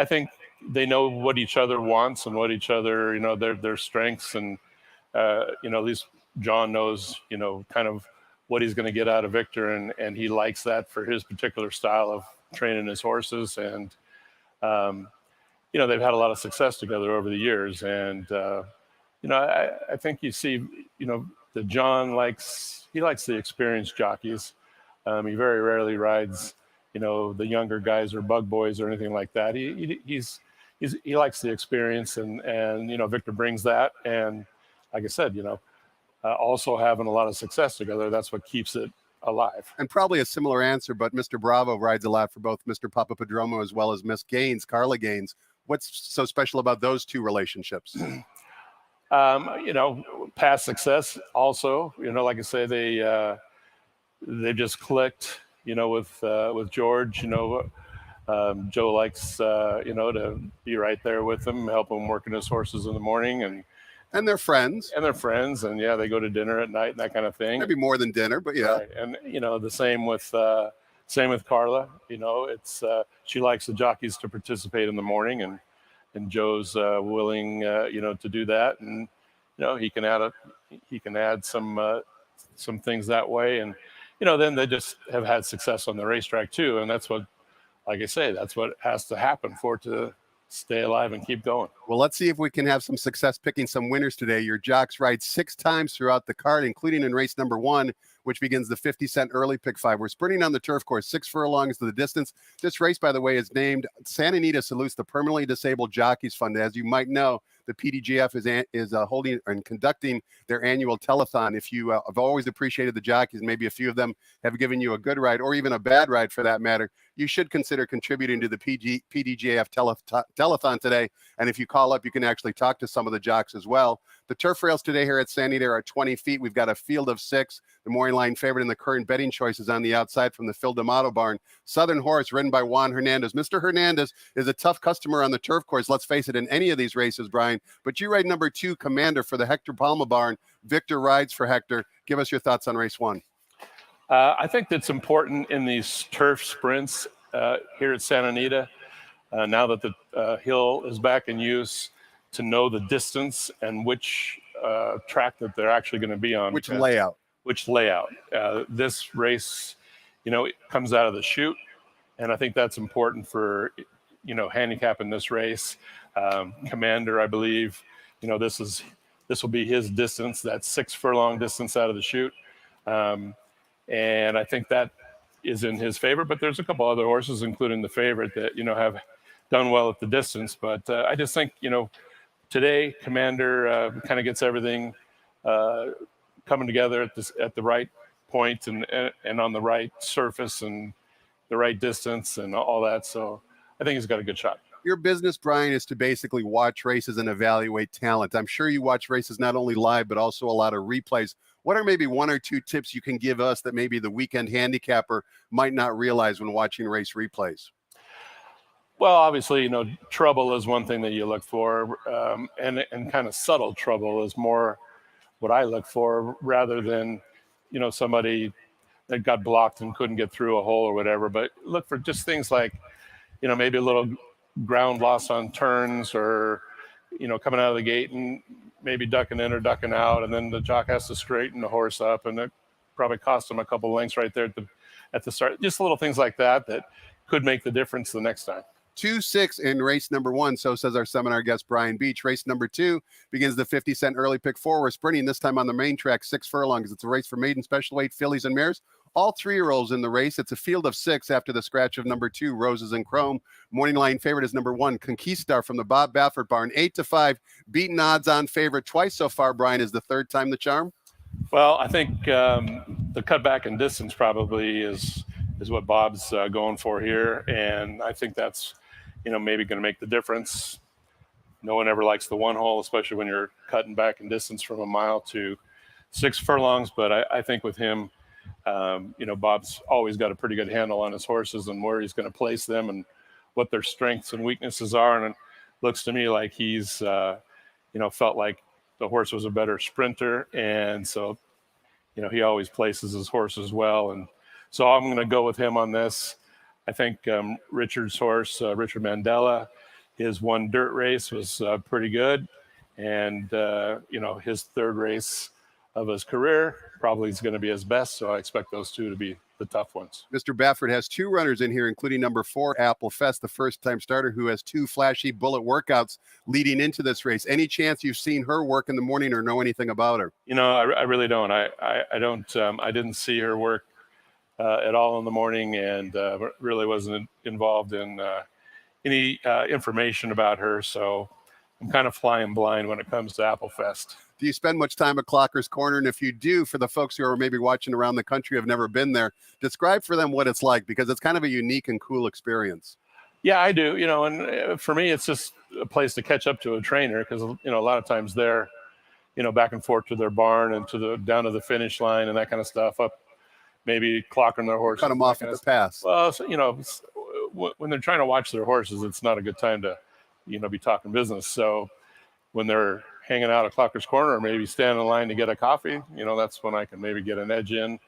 think they know what each other wants and what each other, their strengths, and at least John knows, kind of what he's going to get out of Victor, and he likes that for his particular style of training his horses, and they've had a lot of success together over the years, and I think you see, that John likes the experienced jockeys. He very rarely rides, the younger guys or bug boys or anything like that. He likes the experience, and Victor brings that, and like I said, also having a lot of success together, that's what keeps it alive. And probably a similar answer, but Mr. Bravo rides a lot for both Mr. Papapadromo as well as Miss Gaines, Carla Gaines. What's so special about those two relationships? Past success also, like I say, they just clicked, with George. Joe likes, to be right there with him, help him working his horses in the morning, and they're friends. And yeah, they go to dinner at night and that kind of thing. Maybe more than dinner, but yeah. Right. And the same with Carla. She likes the jockeys to participate in the morning, and Joe's willing, to do that, and he can add some things that way, and then they just have had success on the racetrack too, and that's what, like I say, that's what has to happen for it to stay alive and keep going. Well, let's see if we can have some success picking some winners today. Your jocks ride 6 times throughout the card, including in race number 1, which begins the 50-cent early pick 5. We're sprinting on the turf course, 6 furlongs to the distance. This race, by the way, is named Santa Anita Salutes the Permanently Disabled Jockeys Fund. As you might know, the PDGF is holding and conducting their annual telethon. If you have always appreciated the jockeys, maybe a few of them have given you a good ride or even a bad ride for that matter, you should consider contributing to the PDGF telethon today. And if you call up, you can actually talk to some of the jocks as well. The turf rails today here at Santa Anita are 20 feet. We've got a field of 6. The morning line favorite in the current betting choices on the outside from the Phil D'Amato barn. Southern Horse, ridden by Juan Hernandez. Mr. Hernandez is a tough customer on the turf course. Let's face it, in any of these races, Brian. But you ride number 2, Commander, for the Hector Palma barn. Victor rides for Hector. Give us your thoughts on race 1. I think that's important in these turf sprints here at Santa Anita. Now that the hill is back in use, to know the distance and which track that they're actually going to be on. Which layout. This race, it comes out of the chute, and I think that's important for, handicapping this race. Commander, I believe, this will be his distance, that 6 furlong distance out of the chute. And I think that is in his favor, but there's a couple other horses, including the favorite, that, have done well at the distance. But I just think, today, Commander kind of gets everything coming together at the right point and on the right surface and the right distance and all that. So I think he's got a good shot. Your business, Brian, is to basically watch races and evaluate talent. I'm sure you watch races not only live, but also a lot of replays. What are maybe 1 or 2 tips you can give us that maybe the weekend handicapper might not realize when watching race replays? Well, obviously, trouble is one thing that you look for, and kind of subtle trouble is more what I look for, rather than, somebody that got blocked and couldn't get through a hole or whatever. But look for just things like, maybe a little ground loss on turns, or, coming out of the gate and maybe ducking in or ducking out, and then the jock has to straighten the horse up, and it probably cost him a couple lengths right there at the start. Just little things like that could make the difference the next time. 2-6 in race number 1, so says our seminar guest Brian Beach. Race number 2 begins the 50-cent early pick 4. We're sprinting this time on the main track, 6 furlongs. It's a race for maiden special weight fillies and mares. All 3-year-olds in the race. It's a field of 6 after the scratch of number 2, Roses and Chrome. Morning line favorite is number 1, Conquistar from the Bob Baffert barn. 8-5, beaten odds on favorite twice so far. Brian, is the 3rd time the charm? Well, I think the cutback in distance probably is what Bob's going for here, and I think that's maybe going to make the difference. no one ever likes the one hole, especially when you're cutting back in distance from a mile to 6 furlongs. But I think with him, Bob's always got a pretty good handle on his horses and where he's going to place them and what their strengths and weaknesses are. And it looks to me like he's, felt like the horse was a better sprinter. And so, he always places his horses well. And so I'm going to go with him on this. I think Richard's horse, Richard Mandela, his one dirt race was pretty good. And, his third race of his career probably is going to be his best. So I expect those two to be the tough ones. Mr. Baffert has 2 runners in here, including number 4, Apple Fest, the first-time starter who has 2 flashy bullet workouts leading into this race. Any chance you've seen her work in the morning or know anything about her? I really don't. I don't. I didn't see her work at all in the morning, and really wasn't involved in any information about her. So I'm kind of flying blind when it comes to Apple Fest. Do you spend much time at Clocker's Corner? And if you do, for the folks who are maybe watching around the country, have never been there, describe for them what it's like, because it's kind of a unique and cool experience. Yeah, I do. And for me, it's just a place to catch up to a trainer, because a lot of times they're, back and forth to their barn and down to the finish line and that kind of stuff, up maybe clocking their horses. Cut them off at the pass. Well, so, when they're trying to watch their horses, it's not a good time to, be talking business. So when they're hanging out at Clocker's Corner or maybe standing in line to get a coffee, that's when I can maybe get an edge in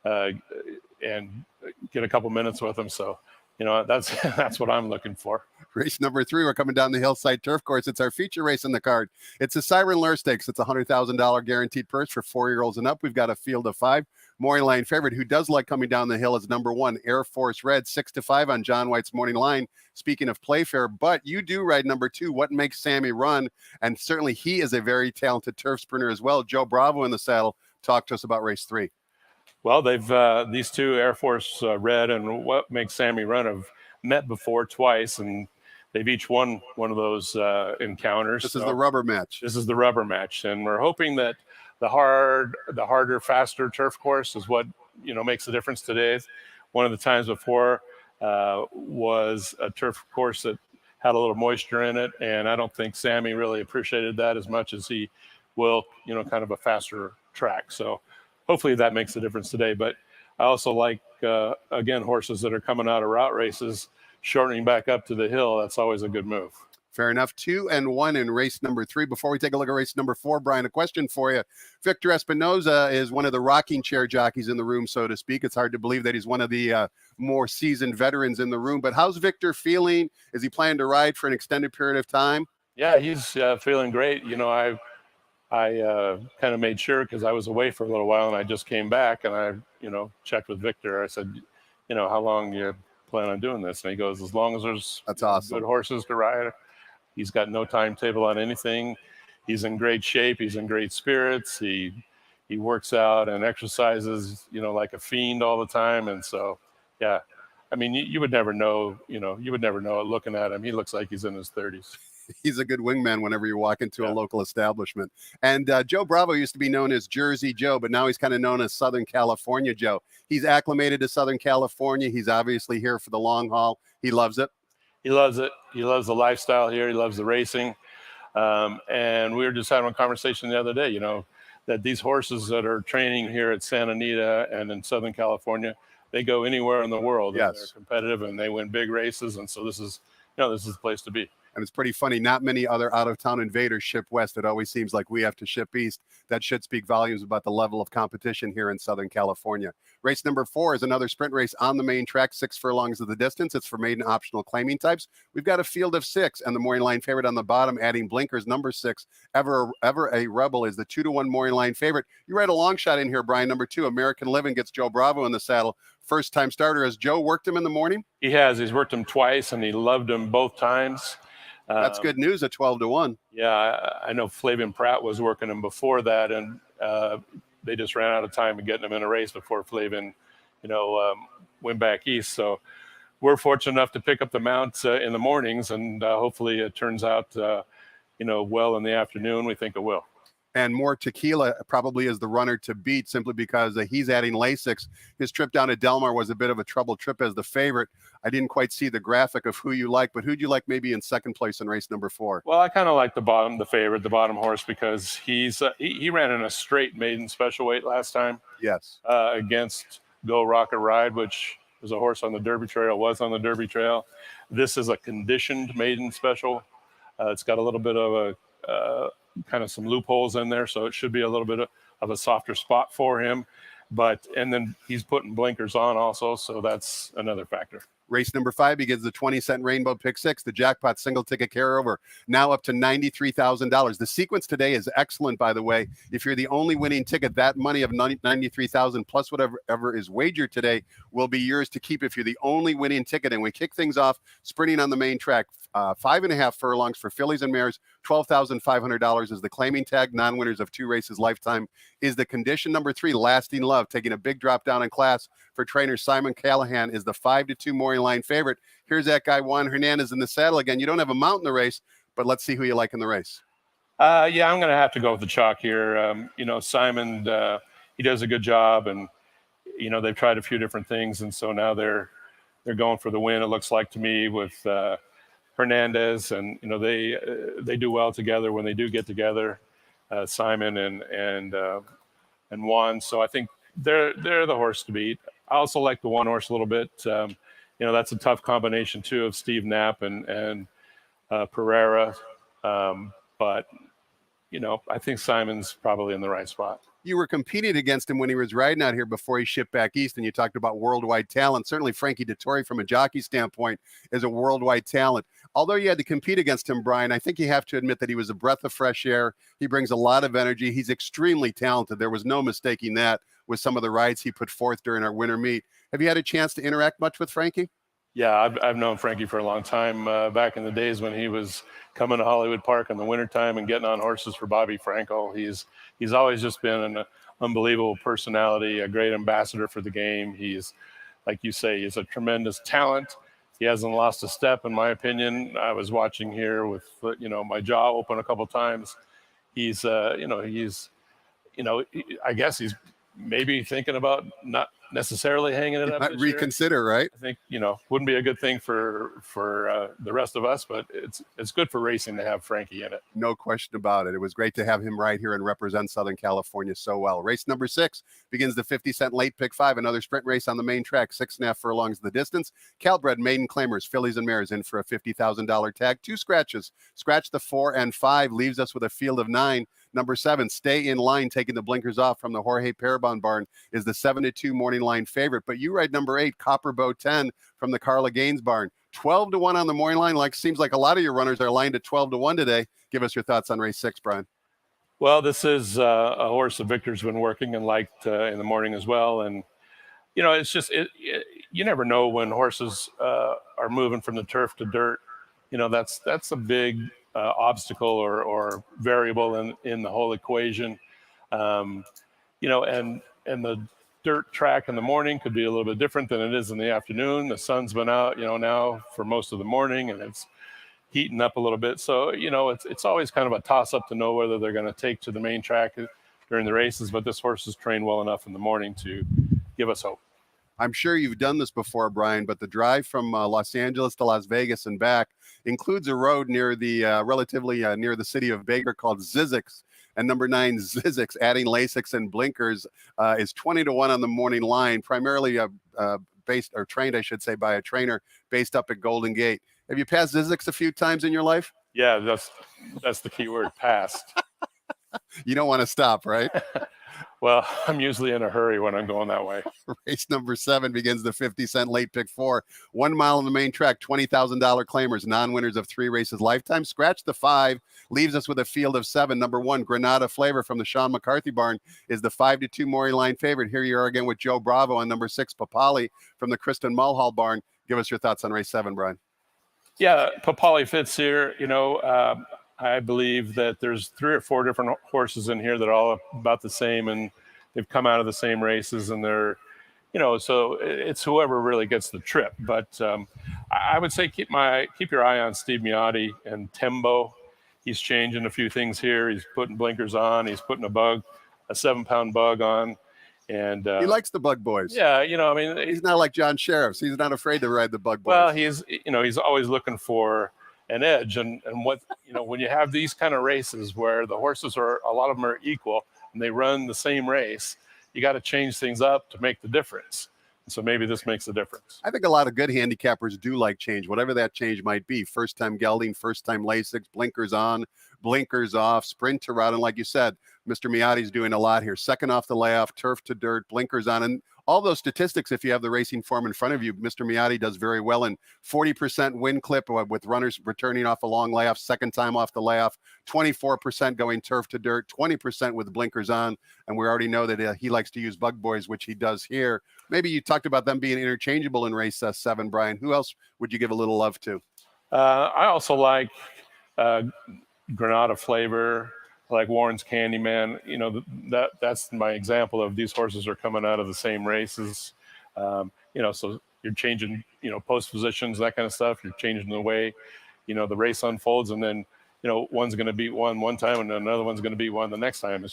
and get a couple minutes with them. So, that's what I'm looking for. Race number 3, we're coming down the Hillside Turf Course. It's our feature race in the card. It's a Siren Lure Stakes. It's a $100,000 guaranteed purse for 4-year-olds and up. We've got a field of 5. Morning line favorite who does like coming down the hill is number 1, Air Force Red, 6-5 on John White's morning line. Speaking of Playfair, but you do ride number 2, What Makes Sammy Run, and certainly he is a very talented turf sprinter as well. Joe Bravo in the saddle. Talk to us about race 3. Well, they've these two, Air Force Red and What Makes Sammy Run, have met before twice, and they've each won one of those encounters. This is the rubber match. This is the rubber match, and we're hoping that the harder, faster turf course is what makes the difference today. One of the times before was a turf course that had a little moisture in it, and I don't think Sammy really appreciated that as much as he will, kind of a faster track. So hopefully that makes a difference today. But I also like, again, horses that are coming out of route races, shortening back up to the hill. That's always a good move. Fair enough. 2-1 in race number 3. Before we take a look at race number 4, Brian, a question for you. Victor Espinoza is one of the rocking chair jockeys in the room, so to speak. It's hard to believe that he's one of the more seasoned veterans in the room. But how's Victor feeling? Is he planning to ride for an extended period of time? Yeah, he's feeling great. I kind of made sure, because I was away for a little while and I just came back, and I, checked with Victor. I said, how long do you plan on doing this? And he goes, as long as there's That's awesome. Good horses to ride. He's got no timetable on anything. He's in great shape. He's in great spirits. He works out and exercises, like a fiend all the time. And so, yeah, I mean, you would never know, you would never know it looking at him. He looks like he's in his 30s. He's a good wingman whenever you walk into a local establishment. And Joe Bravo used to be known as Jersey Joe, but now he's kind of known as Southern California Joe. He's acclimated to Southern California. He's obviously here for the long haul. He loves it. He loves it. He loves the lifestyle here. He loves the racing. And we were just having a conversation the other day, that these horses that are training here at Santa Anita and in Southern California, they go anywhere in the world. Yes. And they're competitive and they win big races. And so this is the place to be. And it's pretty funny. Not many other out-of-town invaders ship west. It always seems like we have to ship east. That should speak volumes about the level of competition here in Southern California. Race number 4 is another sprint race on the main track, 6 furlongs of the distance. It's for maiden optional claiming types. We've got a field of 6, and the morning line favorite on the bottom, adding blinkers, number 6, Ever a Rebel, is the 2-1 morning line favorite. You ride a long shot in here, Brian. Number 2, American Living, gets Joe Bravo in the saddle. First-time starter. Has Joe worked him in the morning? He has. He's worked him twice, and he loved him both times. That's good news at 12-1. Yeah, I know Flavian Pratt was working him before that, and they just ran out of time of getting him in a race before Flavian, went back east. So we're fortunate enough to pick up the mount in the mornings, and hopefully it turns out, well in the afternoon. We think it will. And More Tequila probably is the runner to beat simply because he's adding Lasix. His trip down to Del Mar was a bit of a troubled trip as the favorite. I didn't quite see the graphic of who you like, but who'd you like maybe in second place in race number 4? Well, I kind of like the bottom horse, because he ran in a straight maiden special weight last time Yes. against Go Rocket Ride, which was a horse on the Derby Trail. This is a conditioned maiden special. It's got a little bit of a kind of some loopholes in there, so it should be a little bit of a softer spot for him. And then he's putting blinkers on also, so that's another factor. Race number 5 begins the 20-cent Rainbow Pick 6. The jackpot single ticket carryover now up to $93,000. The sequence today is excellent, by the way. If you're the only winning ticket, that money of $93,000 plus whatever is wagered today will be yours to keep if you're the only winning ticket. And we kick things off sprinting on the main track. 5.5 furlongs for fillies and mares. $12,500 is the claiming tag. Non-winners of 2 races lifetime is the condition. Number 3, Lasting Love, taking a big drop down in class for trainer Simon Callahan, is the 5-2 morning line favorite. Here's that guy Juan Hernandez in the saddle again. You don't have a mount in the race, but let's see who you like in the race. Yeah, I'm going to have to go with the chalk here. Simon, he does a good job, and they've tried a few different things, and so now they're going for the win. It looks like to me with Hernandez, and they do well together when they do get together, Simon and Juan. So I think they're the horse to beat. I also like the one horse a little bit. That's a tough combination too of Steve Knapp and Pereira, but I think Simon's probably in the right spot. You were competing against him when he was riding out here before he shipped back east, and you talked about worldwide talent. Certainly Frankie Dettori, from a jockey standpoint, is a worldwide talent. Although you had to compete against him, Brian, I think you have to admit that he was a breath of fresh air. He brings a lot of energy. He's extremely talented. There was no mistaking that with some of the rides he put forth during our winter meet. Have you had a chance to interact much with Frankie? Yeah, I've known Frankie for a long time, back in the days when he was coming to Hollywood Park in the wintertime and getting on horses for Bobby Frankel. He's always just been an unbelievable personality, a great ambassador for the game. He's, like you say, he's a tremendous talent. He hasn't lost a step, in my opinion. I was watching here with my jaw open a couple times. I guess he's maybe thinking about not necessarily hanging it up. Reconsider, right? I think wouldn't be a good thing for the rest of us, but it's good for racing to have Frankie in it. No question about it. It was great to have him right here and represent Southern California so well. Race number 6 begins the 50-cent late pick 5, another sprint race on the main track. 6.5 furlongs the distance. Calbred maiden claimers, fillies and mares in for a $50,000 tag. 2 scratches. Scratch the 4 and 5 leaves us with a field of 9. Number 7, Stay in Line, taking the blinkers off from the Jorge Parabon barn, is the 7-2 morning line favorite. But you ride number 8, Copper Bow 10 from the Carla Gaines barn. 12-1 on the morning line. Seems like a lot of your runners are lined at 12-1 today. Give us your thoughts on race 6, Brian. Well, this is a horse that Victor's been working and liked in the morning as well. And, it's just, you never know when horses are moving from the turf to dirt. That's a big obstacle or variable in the whole equation. And the dirt track in the morning could be a little bit different than it is in the afternoon. The sun's been out, now for most of the morning, and it's heating up a little bit. So, it's always kind of a toss up to know whether they're going to take to the main track during the races, but this horse is trained well enough in the morning to give us hope. I'm sure you've done this before, Brian, but the drive from Los Angeles to Las Vegas and back includes a road near the relatively near the city of Baker called Zizix. And number 9, Zizix, adding Lasix and blinkers, is 20-1 on the morning line, primarily based or trained, I should say, by a trainer based up at Golden Gate. Have you passed Zizix a few times in your life? Yeah, that's the key word, passed. You don't want to stop, right? Well, I'm usually in a hurry when I'm going that way. Race number 7 begins the 50-cent late pick 4. 1 mile on the main track, $20,000 claimers, non-winners of 3 races lifetime. Scratch the 5, leaves us with a field of 7. Number 1, Granada Flavor from the Sean McCarthy barn, is the 5-2 morning line favorite. Here you are again with Joe Bravo on number 6, Papali from the Kristen Mulhall barn. Give us your thoughts on race 7, Brian. Yeah, Papali fits here. I believe that there's 3 or 4 different horses in here that are all about the same, and they've come out of the same races, and they're, so it's whoever really gets the trip. But I would say keep your eye on Steve Miotti and Tembo. he's changing a few things here. He's putting blinkers on. He's putting a 7-pound bug on. And He likes the bug boys. yeah, you know, I mean, He's not like John Sheriffs. He's not afraid to ride the bug boys. well, he's always looking for an edge. And what, when you have these kind of races where the horses a lot of them are equal and they run the same race, you got to change things up to make the difference. So maybe this makes a difference. I think a lot of good handicappers do like change, whatever that change might be. First time gelding, first time Lasix, blinkers on, blinkers off, sprint to route. And like you said, Mr. Miotti's doing a lot here. Second off the layoff, turf to dirt, blinkers on. And all those statistics, if you have the racing form in front of you, Mr. Miotti does very well. And 40% win clip with runners returning off a long layoff, second time off the layoff, 24% going turf to dirt, 20% with blinkers on. And we already know that he likes to use bug boys, which he does here. Maybe you talked about them being interchangeable in race 7, Brian. Who else would you give a little love to? I also like Granada Flavor, like Warren's Candyman. That's my example of these horses are coming out of the same races. So you're changing, post positions, that kind of stuff. You're changing the way, the race unfolds, and then, one's going to beat one time and another one's going to beat one the next time.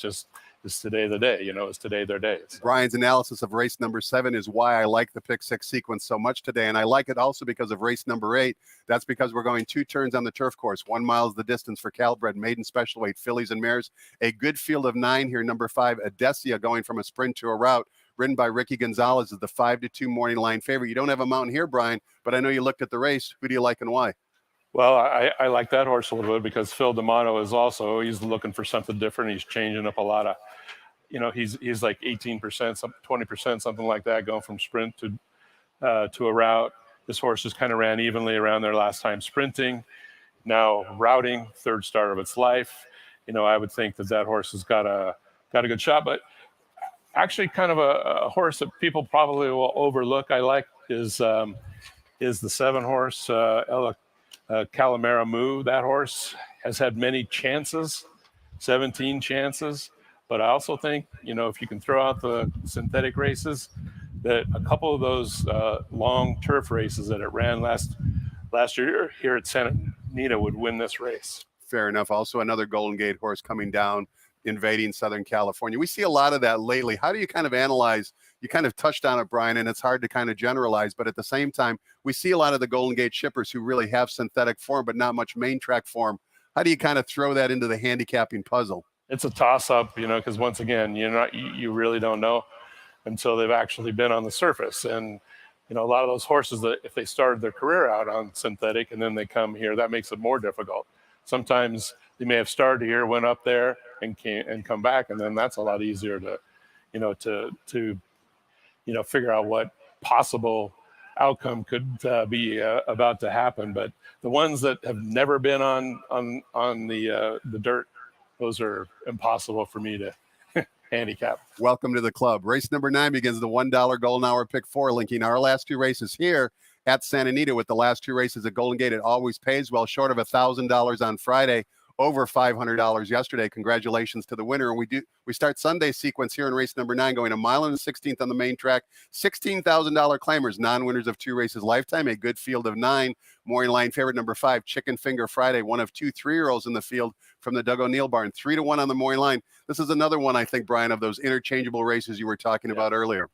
It's today the day, it's today their day. So. Brian's analysis of race number 7 is why I like the pick 6 sequence so much today. And I like it also because of race number 8. That's because we're going 2 turns on the turf course. 1 mile is the distance for Calbred, maiden special weight, fillies and mares. A good field of 9 here. Number 5, Adesia, going from a sprint to a route. Ridden by Ricky Gonzalez, is the 5-2 morning line favorite. You don't have a mountain here, Brian, but I know you looked at the race. Who do you like and why? Well, I like that horse a little bit because Phil D'Amato he's looking for something different. He's changing up a lot of, he's like 18%, 20%, something like that, going from sprint to a route. This horse just kind of ran evenly around there last time sprinting. Now routing, third start of its life. I would think that horse has got a good shot, but actually kind of a horse that people probably will overlook. I like is the 7 horse, Calamara Moo. That horse has had many chances, 17 chances. But I also think, if you can throw out the synthetic races, that a couple of those long turf races that it ran last year here at Santa Anita would win this race. Fair enough. Also, another Golden Gate horse coming down, invading Southern California. We see a lot of that lately. How do you kind of analyze? You kind of touched on it, Brian, and it's hard to kind of generalize, but at the same time, we see a lot of the Golden Gate shippers who really have synthetic form, but not much main track form. How do you kind of throw that into the handicapping puzzle? It's a toss-up, because once again, you really don't know until they've actually been on the surface. And a lot of those horses that if they started their career out on synthetic and then they come here, that makes it more difficult. Sometimes they may have started here, went up there, and come back, and then that's a lot easier to figure out what possible outcome could be about to happen. But the ones that have never been on the dirt, those are impossible for me to handicap. Welcome to the club. Race number 9 begins the $1 Golden Hour Pick 4, linking our last 2 races here at Santa Anita with the last 2 races at Golden Gate. It always pays well, short of $1,000 on Friday, over $500 yesterday. Congratulations to the winner. And we start Sunday sequence here in race number 9, going a mile and a 16th on the main track. $16,000 claimers, non-winners of 2 races lifetime. A good field of 9. Morning line favorite number 5, Chicken Finger Friday, one of 2 3-year-olds in the field from the Doug O'Neill barn. 3-1 on the morning line. This is another one, I think, Brian, of those interchangeable races you were talking about earlier.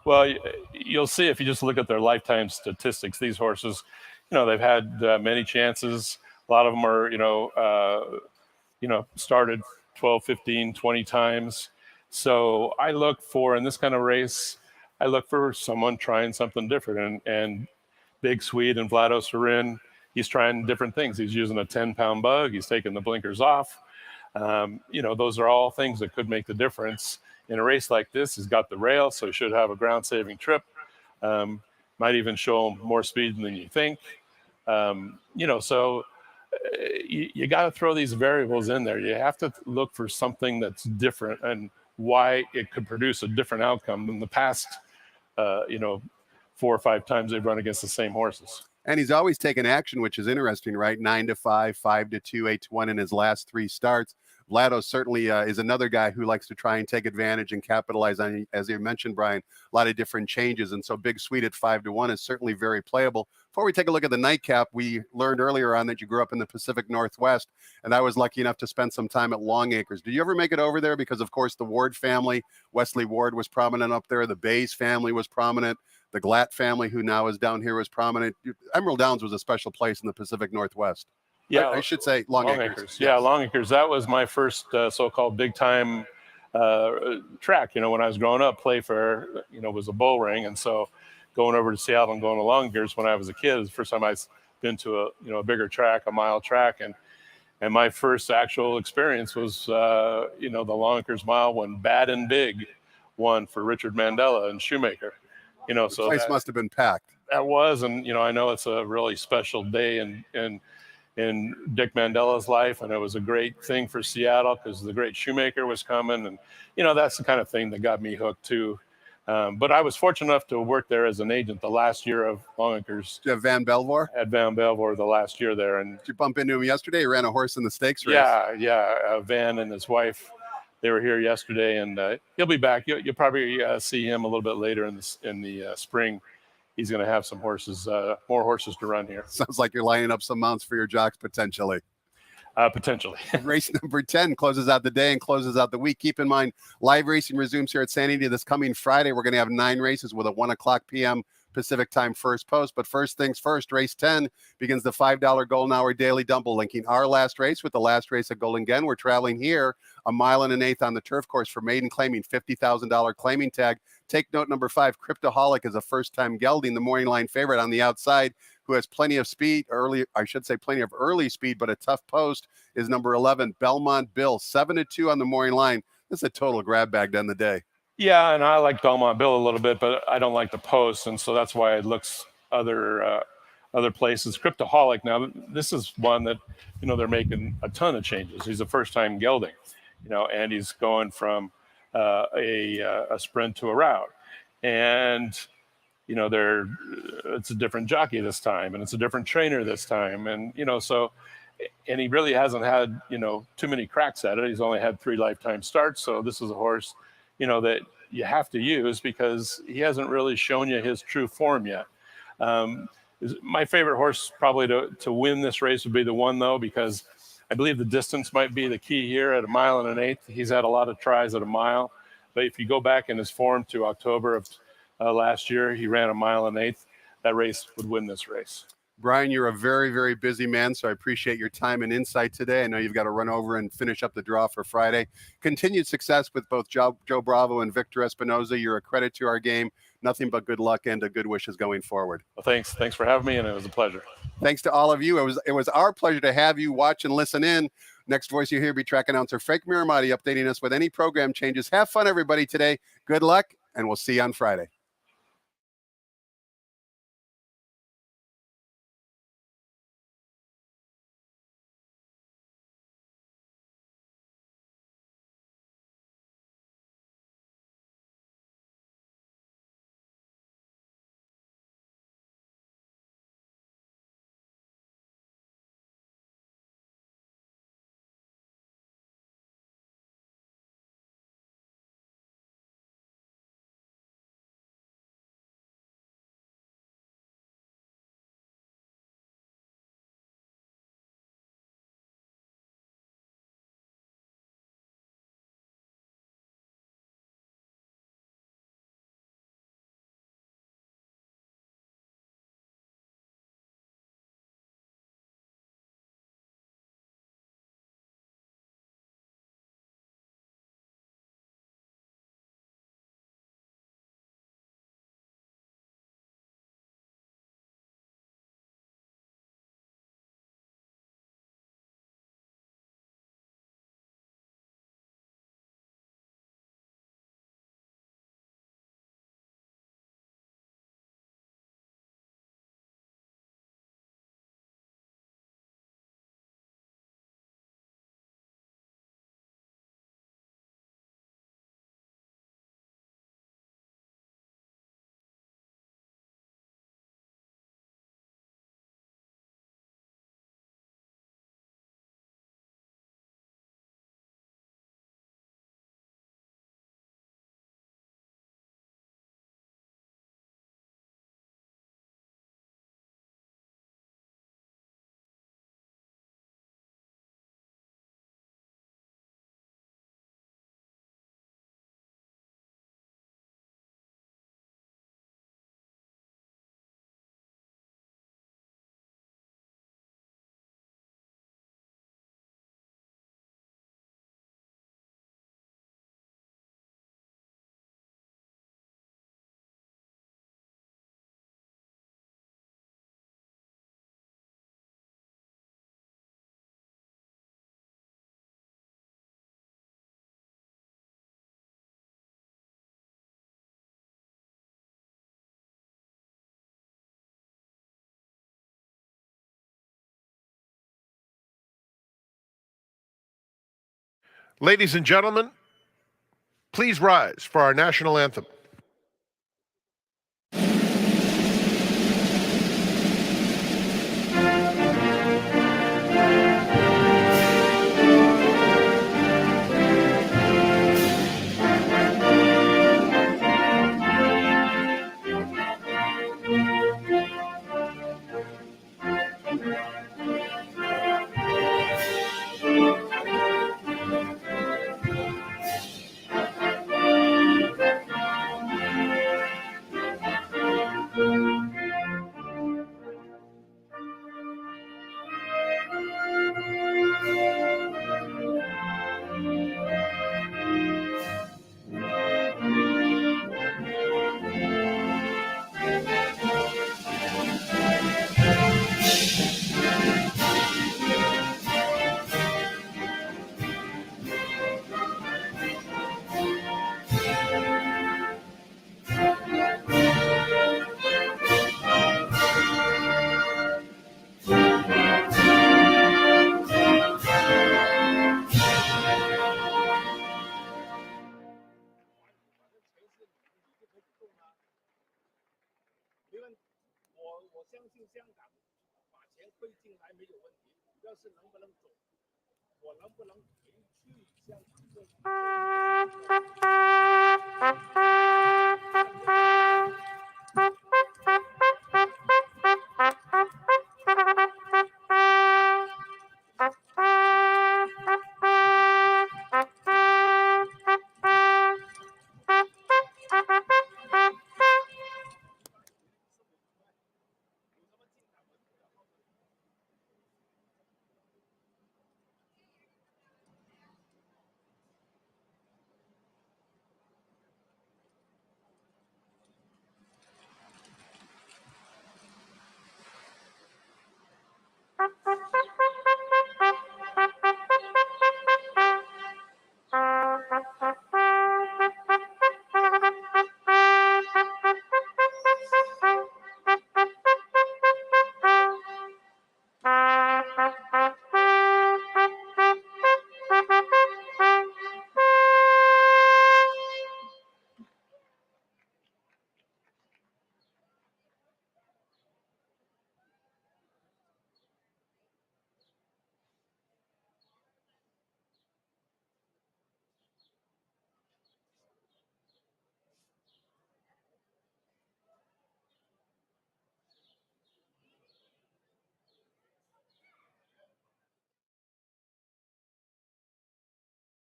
Well, you'll see if you just look at their lifetime statistics. These horses, they've had many chances. A lot of them are, started 12, 15, 20 times. So I look for, in this kind of race, I look for someone trying something different. And Big Swede and Vlado Serin, he's trying different things. He's using a 10-pound bug. He's taking the blinkers off. Those are all things that could make the difference. In a race like this, he's got the rail, so he should have a ground-saving trip. Might even show him more speed than you think. So you got to throw these variables in there. You have to look for something that's different and why it could produce a different outcome than the past, 4 or 5 times they've run against the same horses. And he's always taken action, which is interesting, right? 9-5, 5-2, 8-1 in his last 3 starts. Vlado certainly is another guy who likes to try and take advantage and capitalize on, as you mentioned, Brian, a lot of different changes. And so Big Sweet at 5-1 is certainly very playable. Before we take a look at the nightcap, we learned earlier on that you grew up in the Pacific Northwest, and I was lucky enough to spend some time at Long Acres. Did you ever make it over there? Because, of course, the Ward family, Wesley Ward was prominent up there. The Bays family was prominent. The Glatt family, who now is down here, was prominent. Emerald Downs was a special place in the Pacific Northwest. Yeah, I should say Long Acres. Yeah, Long Acres. That was my first so-called big-time track. You know, when I was growing up, Playfair, you know, was a bull ring, and so going over to Seattle and going to Long Acres when I was a kid was the first time I'd been to a bigger track, a mile track, and my first actual experience was the Long Acres Mile when Bad and Big won for Richard Mandela and Shoemaker. You know, so the place must have been packed. That was, and I know it's a really special day in Dick Mandela's life, and it was a great thing for Seattle because the great Shoemaker was coming, and that's the kind of thing that got me hooked too. But I was fortunate enough to work there as an agent the last year of Long Acres. Did you have Van Belvoir? At Van Belvoir the last year there, and did you bump into him yesterday? He ran a horse in the stakes race. Yeah. Van and his wife, they were here yesterday, and he'll be back. You'll probably see him a little bit later in the spring. He's going to have some horses, more horses to run here. Sounds like you're lining up some mounts for your jocks potentially. Potentially. Race number 10 closes out the day and closes out the week. Keep in mind, live racing resumes here at Sandy this coming Friday. We're going to have 9 races with a 1:00 p.m. Pacific time first post. But first things first, race 10 begins the $5 Golden Hour Daily Dumble, linking our last race with the last race at Golden Glen. We're traveling here 1.1 miles on the turf course for maiden claiming $50,000 claiming tag. Take note, number 5, Cryptoholic is a first-time gelding, the morning line favorite on the outside, who has plenty of speed, plenty of early speed, but a tough post is number 11, Belmont Bill, 7-2 on the morning line. This is a total grab bag to end the day. Yeah, and I like Belmont Bill a little bit, but I don't like the post, and so that's why it looks other places. Cryptoholic, now this is one that they're making a ton of changes. He's a first-time gelding, and he's going from a sprint to a route, and it's a different jockey this time, and it's a different trainer this time, and and he really hasn't had too many cracks at it. He's only had 3 lifetime starts, so this is a horse that you have to use because he hasn't really shown you his true form yet. My favorite horse probably to win this race would be the One, though, because I believe the distance might be the key here at 1 1/8 miles. He's had a lot of tries at 1 mile, but if you go back in his form to October of last year, he ran 1 1/8 miles. That race would win this race. Brian, you're a very, very busy man, so I appreciate your time and insight today. I know you've got to run over and finish up the draw for Friday. Continued success with both Joe Bravo and Victor Espinoza. You're a credit to our game. Nothing but good luck and good wishes going forward. Well, thanks for having me, and it was a pleasure. Thanks to all of you. It was our pleasure to have you watch and listen in. Next voice you hear be track announcer Frank Miramati updating us with any program changes. Have fun, everybody, today. Good luck, and we'll see you on Friday. Ladies and gentlemen, please rise for our national anthem.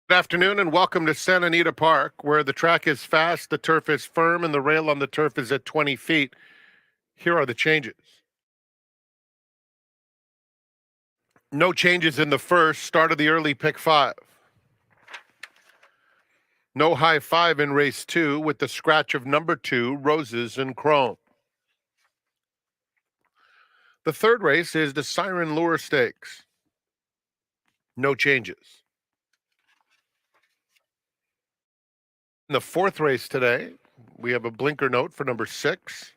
Good afternoon and welcome to Santa Anita Park, where the track is fast, the turf is firm, and the rail on the turf is at 20 feet. Here are the changes. No changes in the first, start of the early pick 5. No high 5 in race 2 with the scratch of number 2, Roses and Chrome. The third race is the Siren Lure Stakes. No changes. In the fourth race today, we have a blinker note for number 6.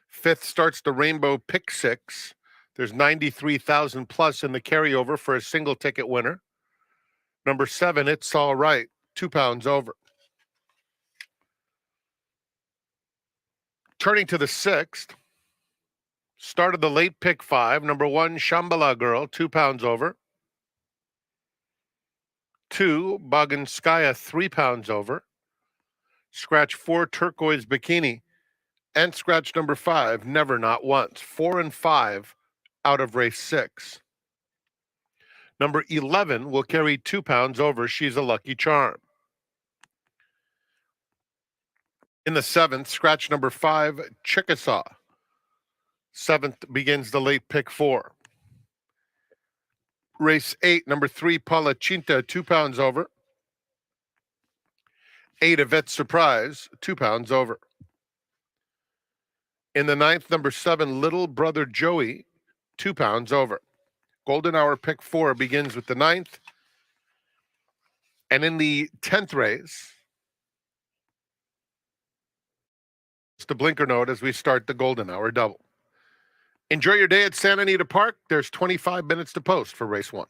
Fifth starts the Rainbow Pick 6. There's 93,000 plus in the carryover for a single ticket winner. Number 7, It's All Right, £2 over. Turning to the 6th, start of the late pick 5. Number 1, Shambhala Girl, £2 over. 2, Baganskaya, £3 over. Scratch 4, Turquoise Bikini. And scratch number 5, Never Not Once. 4 and 5 out of race 6. Number 11 will carry £2 over. She's a Lucky Charm. In the 7th, scratch number 5, Chickasaw. 7th begins the late pick 4. Race 8, number 3, Palachinta, £2 over. 8, Yvette Surprise, £2 over. In the 9th, number 7, Little Brother Joey, £2 over. Golden Hour pick 4 begins with the 9th. And in the 10th race, it's the blinker note as we start the Golden Hour double. Enjoy your day at Santa Anita Park. There's 25 minutes to post for race 1.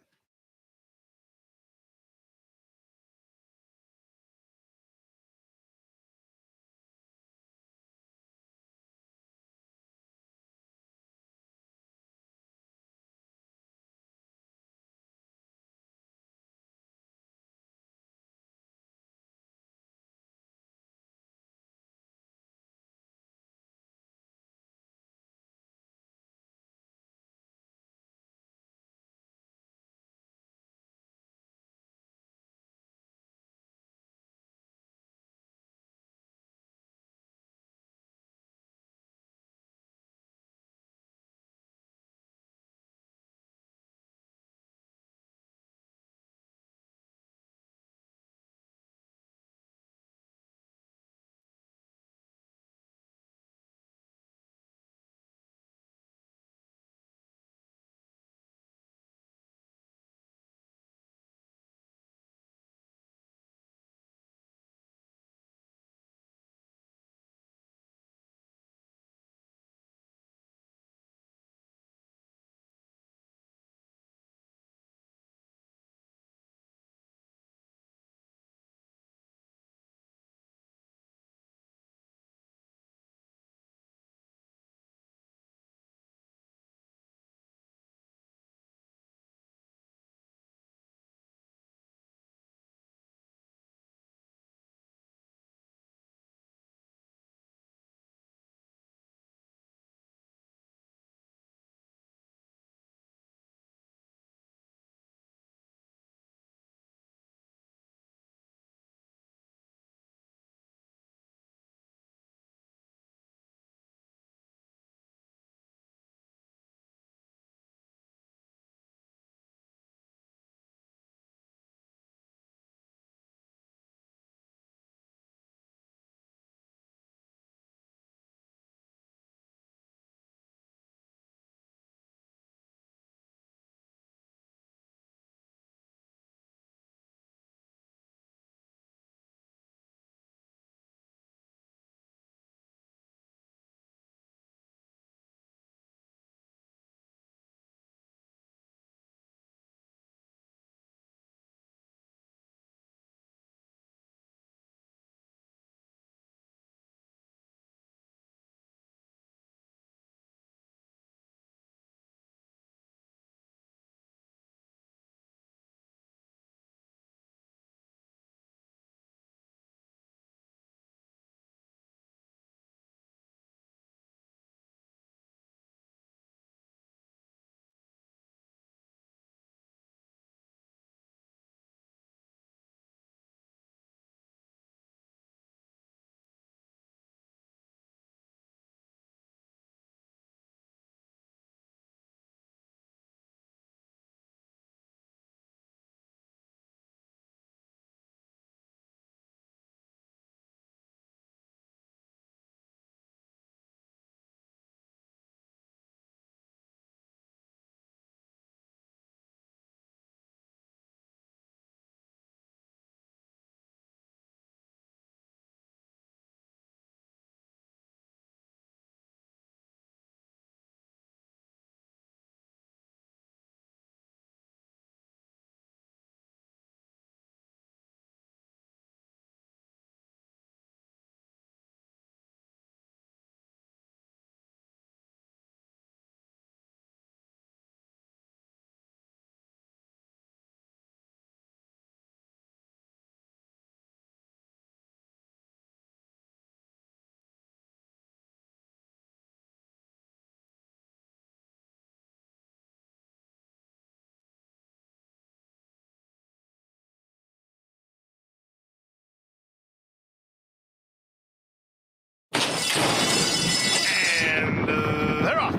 they're off.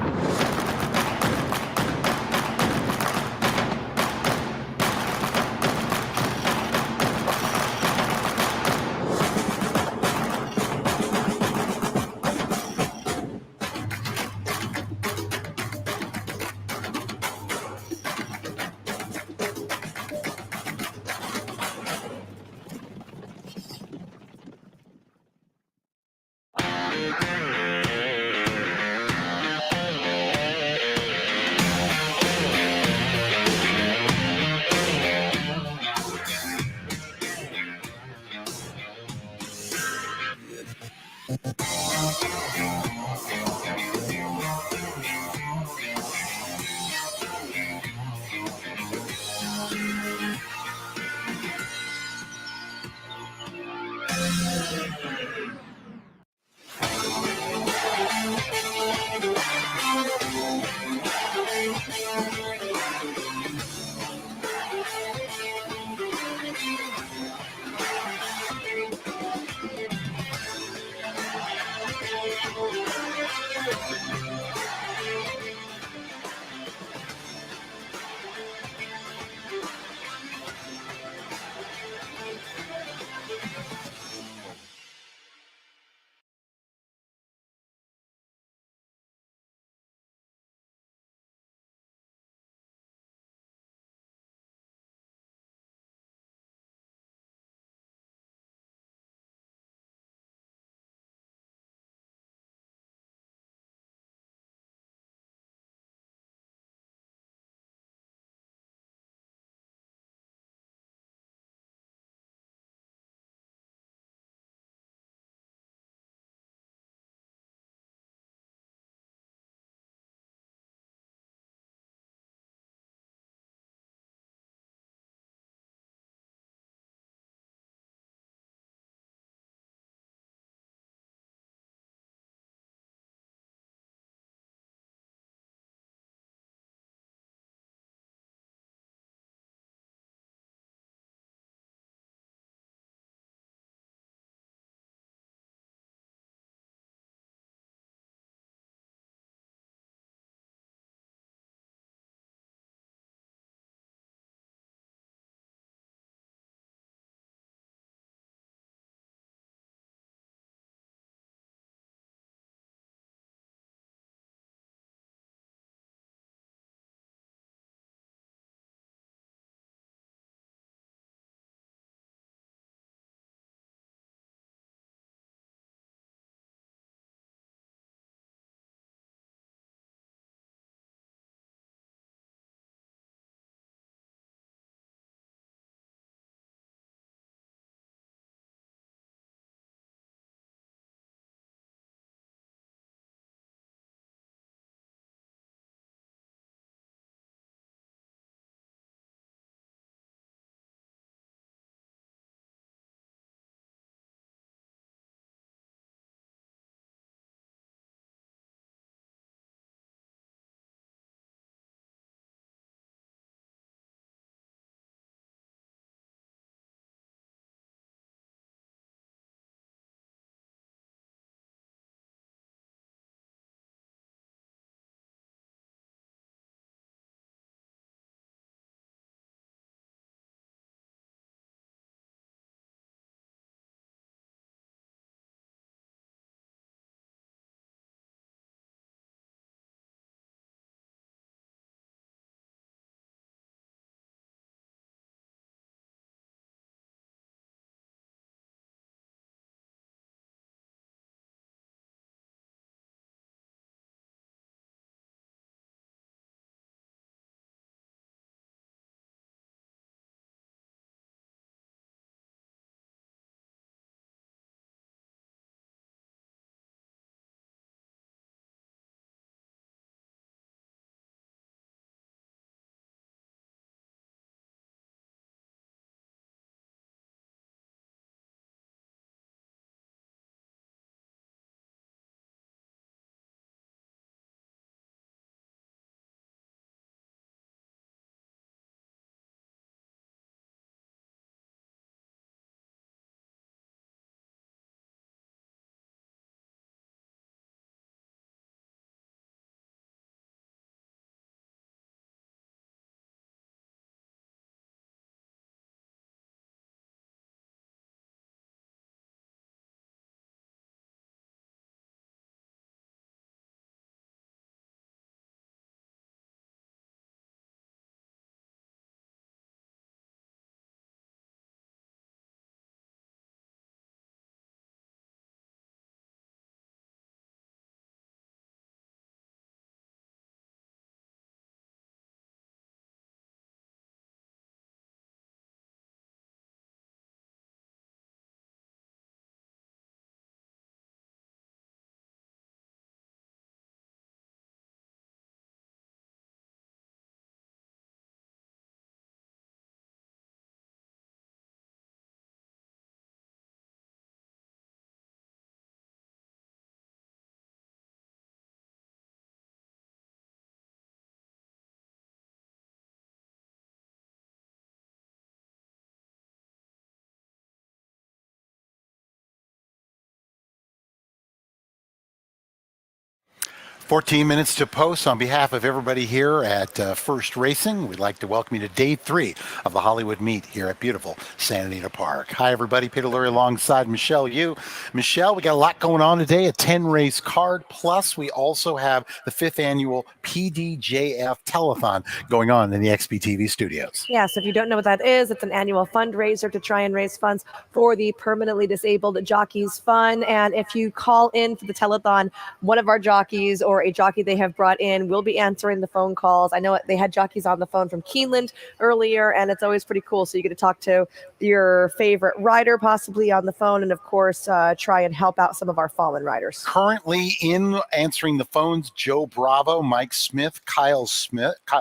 14 minutes to post. On behalf of everybody here at First Racing, we'd like to welcome you to day 3 of the Hollywood Meet here at beautiful Santa Anita Park. Hi, everybody. Peter Lurie alongside Michelle Yu. Michelle, we got a lot going on today, a 10-race card, plus we also have the 5th annual PDJF Telethon going on in the XBTV studios. Yes, if you don't know what that is, it's an annual fundraiser to try and raise funds for the permanently disabled jockeys fund. And if you call in for the telethon, one of our jockeys or a jockey they have brought in will be answering the phone calls. I know they had jockeys on the phone from Keeneland earlier, and it's always pretty cool. So you get to talk to your favorite rider possibly on the phone, and of course try and help out some of our fallen riders. Currently in answering the phones, Joe Bravo, Mike Smith, Kyle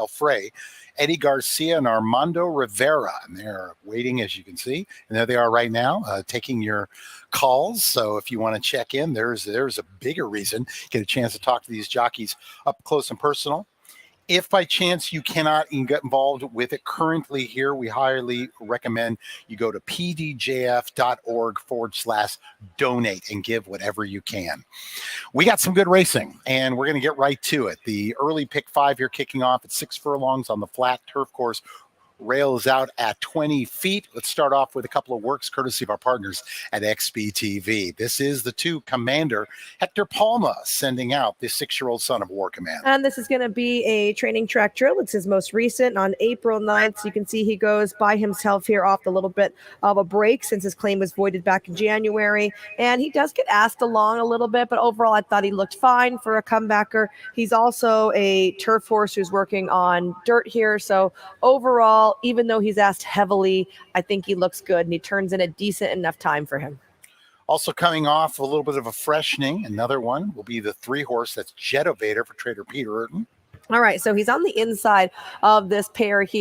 Frey, Eddie Garcia, and Armando Rivera. And they're waiting, as you can see. And there they are right now, taking your calls. So if you want to check in, there's a bigger reason. Get a chance to talk to these jockeys up close and personal. If by chance you cannot get involved with it currently here, we highly recommend you go to pdjf.org/donate and give whatever you can. We got some good racing, and we're going to get right to it. The early pick 5 here kicking off at 6 furlongs on the flat turf course. Rail is out at 20 feet. Let's start off with a couple of works courtesy of our partners at XBTV. This is the 2 Commander, Hector Palma, sending out the 6-year-old son of War Command. And this is going to be a training track drill. It's his most recent on April 9th. So you can see he goes by himself here off a little bit of a break since his claim was voided back in January. And he does get asked along a little bit, but overall I thought he looked fine for a comebacker. He's also a turf horse who's working on dirt here. So overall, even though he's asked heavily, I think he looks good, and he turns in a decent enough time for him. Also coming off a little bit of a freshening, another one will be the 3-horse. That's Jetovator for Trader Peter Urton. All right, so he's on the inside of this pair here.